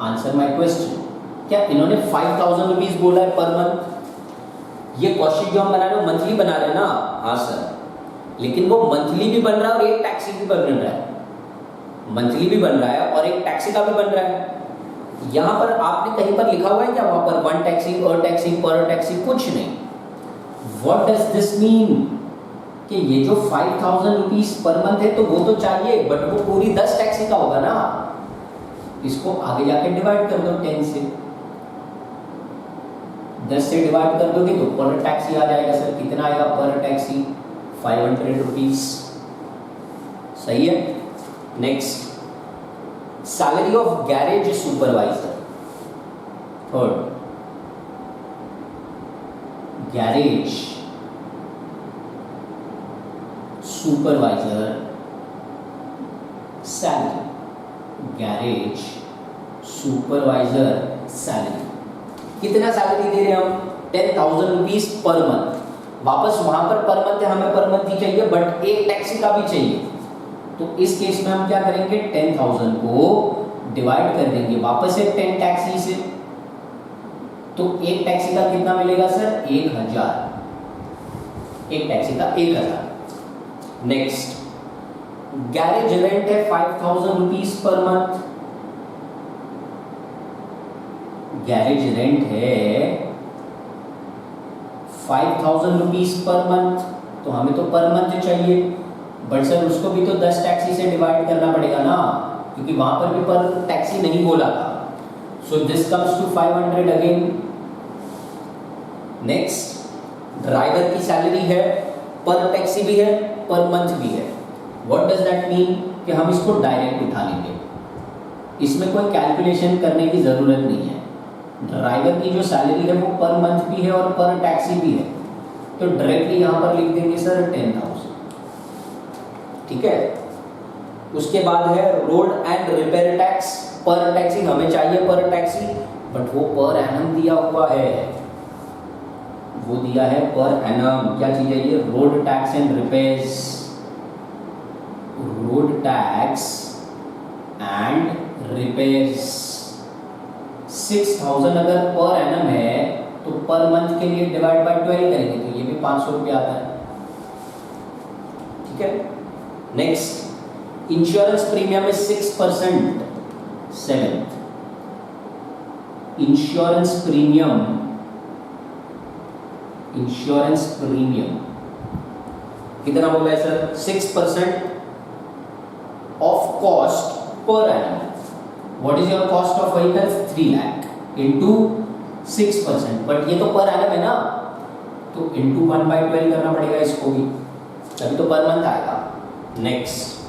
Answer my question. क्या इन्होंने 5000 रुपीज बोला है पर मंथ? ये कॉस्ट जो हम बना रहे हैं मंथली बना रहे हैं ना? हाँ सर, लेकिन वो मंथली भी बन रहा है और एक टैक्सी भी बन रहा है। मंथली भी बन रहा है और एक टैक्सी का भी बन रहा है। यहां पर आपने कहीं पर लिखा हुआ है क्या वहां पर वन टैक्सी और टैक्सी पर टैक्सी? कुछ नहीं। What does this mean? कि ये जो 5000 रुपीज पर मंथ है तो वो तो चाहिए, बट वो पूरी 10 टैक्सी का होगा ना। इसको आगे जाके डिवाइड कर दो 10 से। 10 से डिवाइड कर दोगे तो पर टैक्सी आ जाएगा सर। कितना आएगा पर टैक्सी? 500 रुपीज। सही है। Next, salary of garage supervisor. Third, garage supervisor salary, garage supervisor salary. कितना सैलरी दे रहे हैं हम? 10,000 रुपीज पर मंथ। वापस वहां पर मंथ है, हमें पर मंथ ही चाहिए बट एक टैक्सी का भी चाहिए। तो इस केस में हम क्या करेंगे? 10,000 को डिवाइड कर देंगे वापस से 10 टैक्सी से। तो एक टैक्सी का कितना मिलेगा सर? 1000। एक टैक्सी का 1000। नेक्स्ट, गैरेज रेंट है 5000 rupees per month. Garage rent है 5000 रुपीज पर मंथ, तो हमें तो पर मंथ चाहिए, बट सर उसको भी तो 10 टैक्सी से डिवाइड करना पड़ेगा ना, क्योंकि वहां पर भी पर टैक्सी नहीं बोला था। So this comes to 500 again. Next, driver की सैलरी है, पर टैक्सी भी है, पर मंथ भी है। What does that mean? कि हम इसको डायरेक्ट उठा लेंगे, इसमें कोई कैलकुलेशन करने की जरूरत नहीं है। ड्राइवर की जो सैलरी है वो पर मंथ भी है और पर टैक्सी भी है, तो डायरेक्टली यहां पर लिख देंगे सर 10,000। ठीक है। उसके बाद है रोड एंड रिपेयर टैक्स। पर टैक्सी हमें चाहिए पर टैक्सी, बट वो पर एनम दिया हुआ है, वो दिया है पर एनम। क्या चीज है ये? Road tax and repairs. Road tax and repairs 6000 अगर पर एनम है तो पर मंथ के लिए डिवाइड बाय 12 करेंगे तो ये भी 500 रुपये आता है। ठीक है। Next, insurance premium is 6%। 7th, insurance premium कितना बोला है sir? 6% of cost per annum. What is your cost of vehicle? 3 lakh into 6%, but ये तो पर एनम है ना, तो इंटू 1/12 करना पड़ेगा इसको भी, तभी तो पर मंथ आएगा। नेक्स्ट,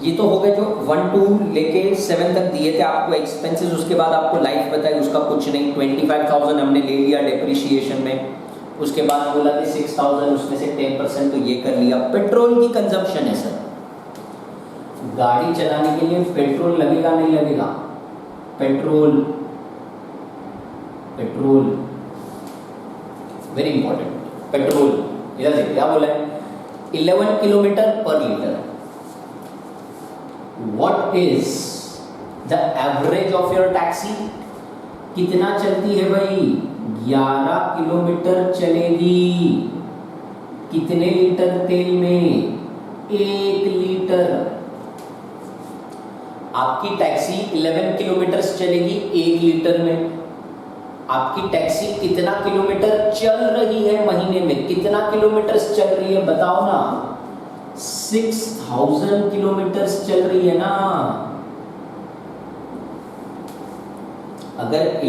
ये तो हो गए जो 1 to लेके 7 तक दिए थे आपको एक्सपेंसेस। उसके बाद आपको लाइफ बताई, उसका कुछ नहीं। 25,000 हमने ले लिया डेप्रिसिएशन में। उसके बाद बोला कि 6,000 उसमें से 10%, तो ये कर लिया। पेट्रोल की कंजप्शन है सर, गाड़ी चलाने के लिए पेट्रोल लगेगा नहीं लगेगा? Petrol very important. पेट्रोल इधर देखिए क्या बोला है? 11 किलोमीटर पर litre. What is the average of your taxi? कितना चलती है भाई? 11 किलोमीटर चलेगी। कितने लीटर तेल में? 1 लीटर। आपकी टैक्सी 11 किलोमीटर चलेगी 1 लीटर में। आपकी टैक्सी कितना किलोमीटर चल रही है महीने में, कितना किलोमीटर चल रही है बताओ ना। 6000 किलोमीटर चल रही है ना। अगर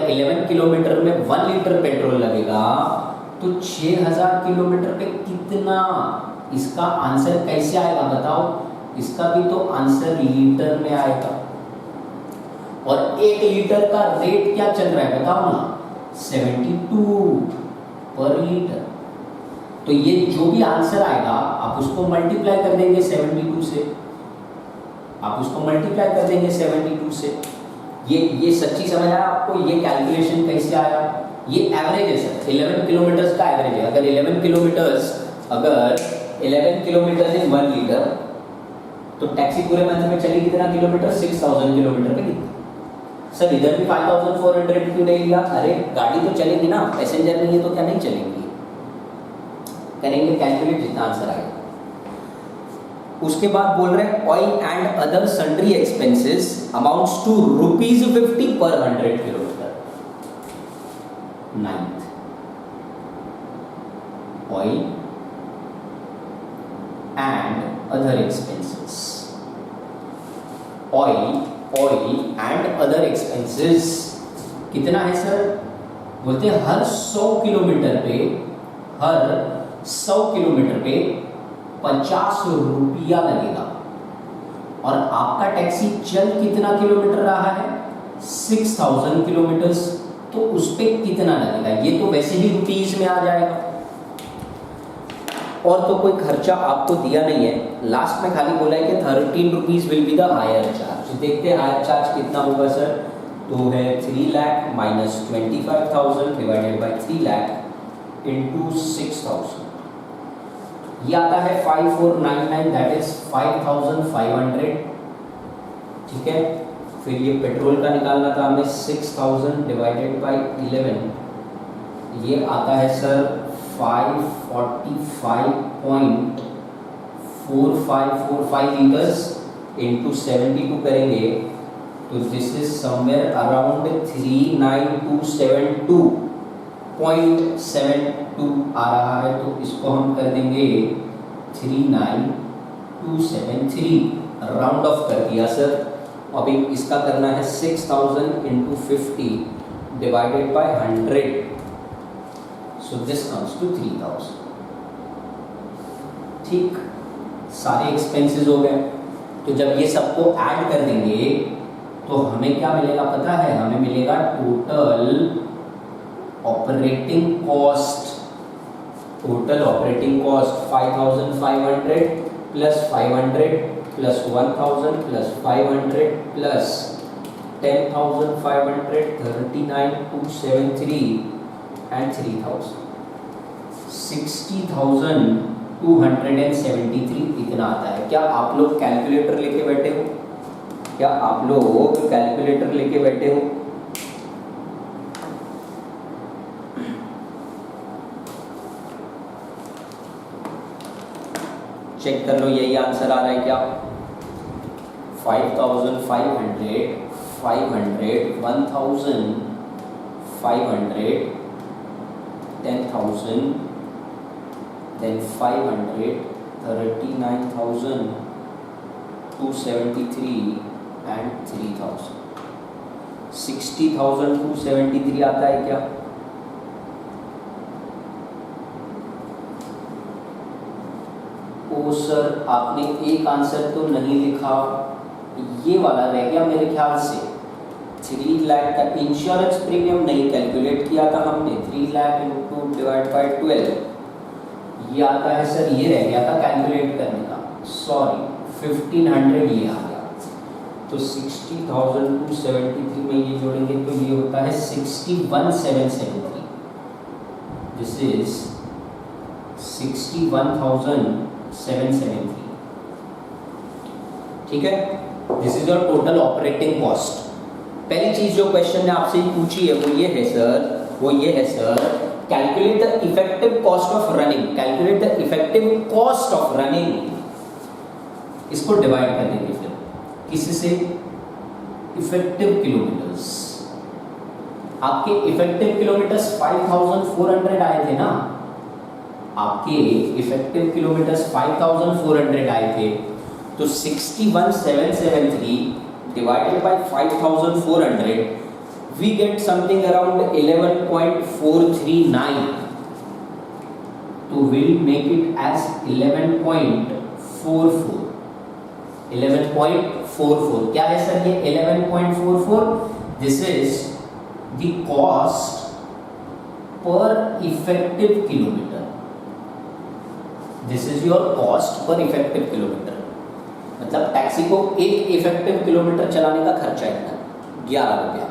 11 किलोमीटर में 1 लीटर पेट्रोल लगेगा तो 6000 किलोमीटर पे कितना, इसका आंसर कैसे आएगा बताओ। इसका भी तो आंसर लीटर में आएगा। और 1 लीटर का रेट क्या चल रहा है बताओ ना, 72 पर लीटर। तो ये जो भी आंसर आएगा आप उसको मल्टीप्लाई कर देंगे 72 से, आप उसको मल्टीप्लाई कर देंगे 72 से। ये सच्ची समझ आया आपको, ये कैलकुलेशन कैसे आया। ये एवरेज है सर, 11 किलोमीटर का एवरेज है। अगर 11 किलोमीटर इन 1 लीटर तो टैक्सी पूरे मंथ में चली कितना किलोमीटर, 6000 किलोमीटर पे कितना। सर इधर भी 5400 क्यों नहीं लिया, अरे गाड़ी तो चलेगी ना, पैसेंजर नहीं है तो क्या नहीं चलेंगी। करेंगे कैलकुलेट जितना आंसर आएगा। उसके बाद बोल रहे हैं oil and other sundry expenses amounts to ₹50 per 100 kilometre. 9th, oil and other expenses. Oil and other expenses कितना है सर, बोलते हैं हर 100 किलोमीटर पे 50 रुपया लगेगा। और आपका टैक्सी चल कितना किलोमीटर रहा है, 6000 किलोमीटर, तो उस पे कितना लगेगा। ये तो वैसे ही रुपीज में आ जाएगा। और तो कोई खर्चा आपको दिया नहीं है, लास्ट में खाली बोला है कि 13 rupees will be the hire charge. देखते हैं हायर चार्ज कितना होगा सर, तो है 3 lakh minus 25,000 divided by 3 lakh into 6000। ये आता है 5499, दैट इज 5500। ठीक है, फिर ये पेट्रोल का निकालना था हमें, 6000 डिवाइडेड बाई 11, ये आता है सर 545.4545 लीटर्स इंटू 72 करेंगे तो दिस इज समवेयर अराउंड 39272 आ रहा है। तो इसको हम कर देंगे 39273, राउंड ऑफ कर दिया सर। अभी इसका करना है 6000 into 50 divided by 100, so this comes to 3000। ठीक, सारे एक्सपेंसेस हो गए। तो जब ये सबको ऐड कर देंगे तो हमें क्या मिलेगा पता है, हमें मिलेगा total operating cost. Total operating cost 5500 plus 500 plus 1000 plus 500 plus 10,500, 39,273 and 3000, 60,273 इतना आता है। क्या आप लोग कैलकुलेटर लेके बैठे हो, क्या आप लोग कैलकुलेटर लेके बैठे हो। चेक कर लो यही आंसर आ रहा है क्या। 5500, 500, 1000, 500, 10,000, then 500, 39,273 and 3000, 60,273 आता है क्या। ओ सर आपने एक आंसर तो नहीं लिखा, ये वाला रह गया मेरे ख्याल से। 3 लाख का इंश्योरेंस प्रीमियम नहीं कैलकुलेट किया था हमने, 3 लाख इंटू डिवाइड बाई 12, ये आता है सर, ये रह गया था कैलकुलेट करने का, सॉरी 1500 ये आ गया। तो 60,273 में ये जोड़ेंगे तो ये होता है 61,773, दिस इज 61,773। ठीक है, this is your total operating cost. पहली चीज जो क्वेश्चन ने आपसे पूछी है वो ये है sir, calculate the effective cost of running, calculate the effective cost of running. इसको डिवाइड कर देंगे फिर किससे? Effective kilometres. आपके इफेक्टिव किलोमीटर्स 5400 आए थे ना, आपके इफेक्टिव किलोमीटर्स 5400 आए थे, तो 61773 divided by 5400 we get something around 11.439, तो we'll make it as 11.44। 11.44 क्या है सर ये 11.44? This is the cost per effective kilometre. This is your cost per effective kilometre, मतलब टैक्सी को एक इफेक्टिव किलोमीटर चलाने का खर्चा इतना 11 रुपया।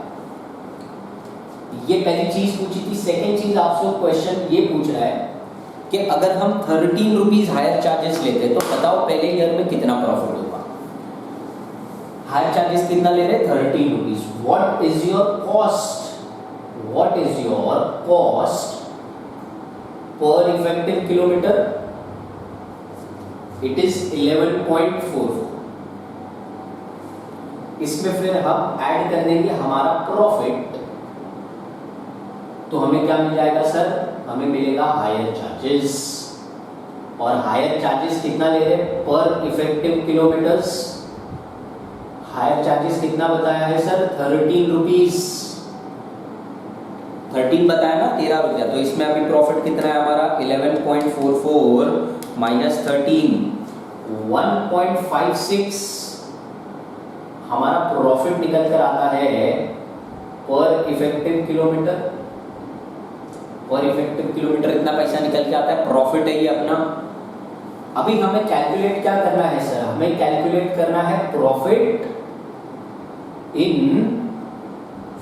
ये पहली चीज पूछी थी। सेकेंड चीज आपसे क्वेश्चन ये पूछ रहा है कि अगर हम 13 रुपीज हायर चार्जेस लेते तो बताओ पहले ईयर में कितना प्रॉफिट होगा। हायर चार्जेस कितना ले रहे? 13 rupees. What is your cost? What is your cost per effective kilometre? It is 11.44। इसमें फिर हम ऐड कर देंगे हमारा प्रॉफिट, तो हमें क्या मिल जाएगा सर? हमें मिलेगा हायर चार्जेस। और हायर चार्जेस कितना ले रहे? पर इफेक्टिव किलोमीटर्स। हायर चार्जेस कितना बताया है सर? 13 रुपीज। 13 बताया ना, 13 रुपया। तो इसमें अभी प्रॉफिट कितना है हमारा? 11.44 माइनस 13, 1.56 हमारा प्रॉफिट निकल कर आता है पर इफेक्टिव किलोमीटर। पर इफेक्टिव किलोमीटर इतना पैसा निकल के आता है, प्रॉफिट है ये अपना। अभी हमें कैलकुलेट क्या करना है सर? हमें कैलकुलेट करना है profit in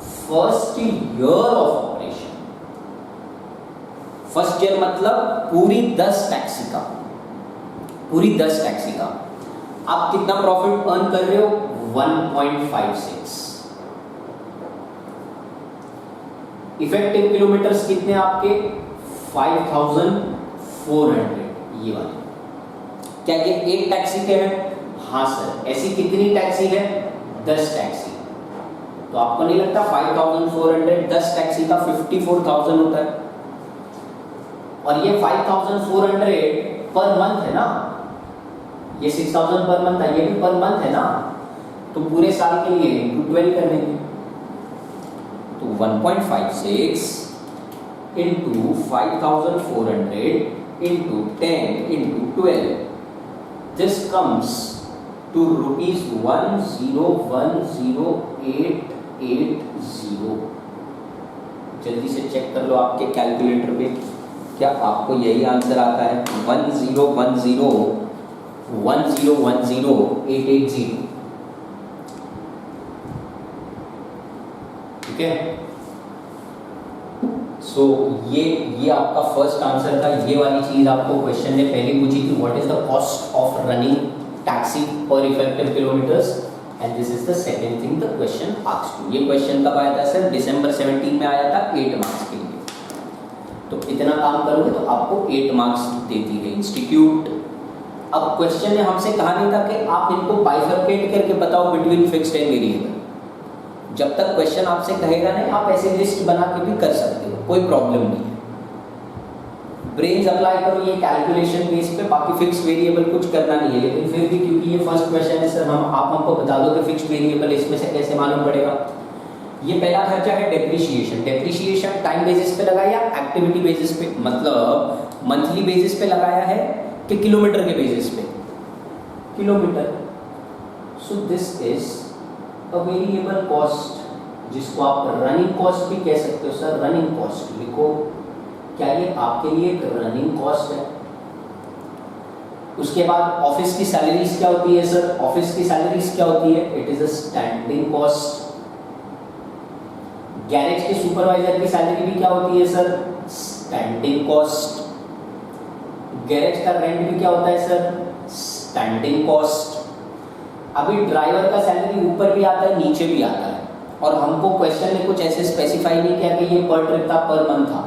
first year of operation. First year मतलब पूरी 10 टैक्सी का, पूरी 10 टैक्सी का आप कितना प्रॉफिट अर्न कर रहे हो? 1.56। इफेक्टिव किलोमीटर्स कितने आपके? 5400। ये वाले क्या ये एक टैक्सी के हैं? हाँ सर। ऐसी कितनी टैक्सी है? 10 टैक्सी। तो आपको नहीं लगता 5400 10 टैक्सी का 54,000 होता है? और ये 5400 पर मंथ है ना, ये 6000 पर मंथ है, ये भी पर मंथ है ना, तो पूरे साल के लिए इंटू 12 कर देंगे। तो 1.56 into 5400 into 10 into 12, this comes to ₹1010880। जल्दी से चेक कर लो आपके कैलकुलेटर पे, क्या आपको यही आंसर आता है? 1010880। ठीक है। सो ये आपका फर्स्ट आंसर था। ये वाली चीज आपको क्वेश्चन ने पहले पूछी थी, what is the cost of running taxi per effective kilometres, and this is the second thing the question asked you. ये क्वेश्चन कब आया था सर? दिसंबर 17 में आया था, 8 मार्क्स के लिए। तो इतना काम करोगे तो आपको 8 मार्क्स देती है इंस्टीट्यूट। अब क्वेश्चन ने हमसे कहा नहीं था कि आप इनको बाइफरकेट करके बताओ बिटवीन फिक्स्ड एंड वेरिएबल। जब तक क्वेश्चन आपसे कहेगा नहीं, आप ऐसे लिस्ट बना के भी कर सकते हो, कोई प्रॉब्लम नहीं है। ब्रेन्स अप्लाई करो ये कैलकुलेशन बेस पे, बाकी फिक्स्ड वेरिएबल कुछ करना नहीं है। लेकिन फिर भी क्योंकि ये फर्स्ट क्वेश्चन है सर, आप हमको बता दो कि फिक्स्ड वेरिएबल इसमें से कैसे मालूम पड़ेगा। ये पहला खर्चा है डेप्रिसिएशन। डेप्रिसिएशन टाइम बेसिस पे लगाया या एक्टिविटी बेसिस पे, मतलब मंथली बेसिस पे लगाया है कि किलोमीटर के बेसिस पे? Kilometre. So this is a variable cost, जिसको आप रनिंग कॉस्ट भी कह सकते हो सर। रनिंग कॉस्ट लिखो, क्या ये आपके लिए एक रनिंग कॉस्ट है? उसके बाद ऑफिस की सैलरीज क्या होती है सर? ऑफिस की सैलरीज क्या होती है? It is a standing cost. Garage के सुपरवाइजर की सैलरी भी क्या होती है सर? Standing cost. गैरेज का रेंट भी क्या होता है सर? Standing cost. अभी ड्राइवर का सैलरी ऊपर भी आता है, नीचे भी आता है, और हमको क्वेश्चन ने कुछ ऐसे स्पेसिफाई नहीं किया कि ये पर ट्रिप था, पर मंथ था।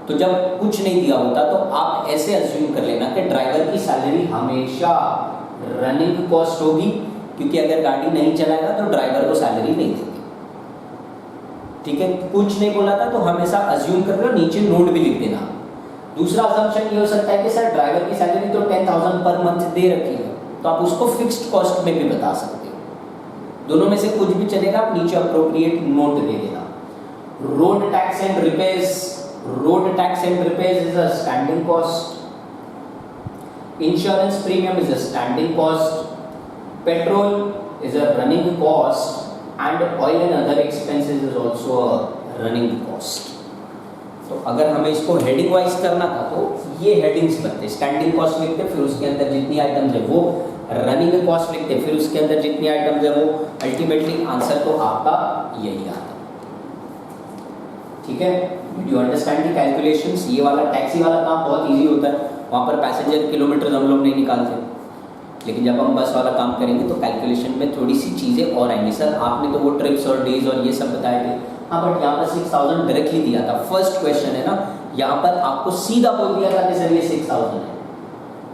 तो जब कुछ नहीं दिया होता तो आप ऐसे अज्यूम कर लेना कि ड्राइवर की सैलरी हमेशा रनिंग कॉस्ट होगी, क्योंकि अगर गाड़ी नहीं चलाएगा तो ड्राइवर को सैलरी नहीं देंगे। ठीक है, कुछ नहीं बोला था तो हमेशा अज्यूम कर लो, नीचे नोट भी लिख देना। दूसरा असम्पशन ये हो सकता है कि सर ड्राइवर की सैलरी तो 10,000 पर मंथ दे रखी है, तो आप उसको फिक्स्ड कॉस्ट में भी बता सकते हो। दोनों में से कुछ भी चलेगा, आप नीचे अप्रोप्रिएट नोट दे देना। Road tax and repairs, road tax and repairs is a standing cost. Insurance premium is a standing cost. Petrol is a running cost and oil and other expenses is also a running cost। तो अगर हमें इसको हेडिंग वाइज करना था तो ये हेडिंग्स बनते, स्टैंडिंग कॉस्ट लिखते, फिर उसके अंदर जितनी आइटम्स है वो, रनिंग कॉस्ट लिखते, फिर उसके अंदर जितनी आइटम्स है वो, अल्टीमेटली आंसर तो आपका यही आता। ठीक है, do you understand the calculations? ये वाला टैक्सी वाला काम बहुत इजी होता है, वहाँ पर पैसेंजर किलोमीटर हम लोग नहीं निकालते, लेकिन जब हम बस वाला काम करेंगे तो कैलकुलेशन में थोड़ी सी चीज़ें और आएंगी। सर आपने तो वो ट्रिप्स और डेज और ये सब बताए थे, हाँ बट यहाँ पर 6,000 डायरेक्टली दिया था, फर्स्ट क्वेश्चन है ना, यहाँ पर आपको सीधा बोल दिया था कि सर ये 6,000 है।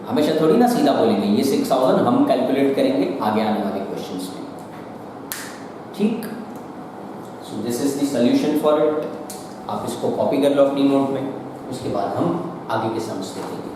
हमेशा थोड़ी ना सीधा बोलेंगे, ये 6,000 हम कैलकुलेट करेंगे आगे आने वाले क्वेश्चंस में। ठीक, so this is the solution for it. आप इसको कॉपी कर लो अपनी नोट में, उसके बाद हम आगे के सम्स देखेंगे।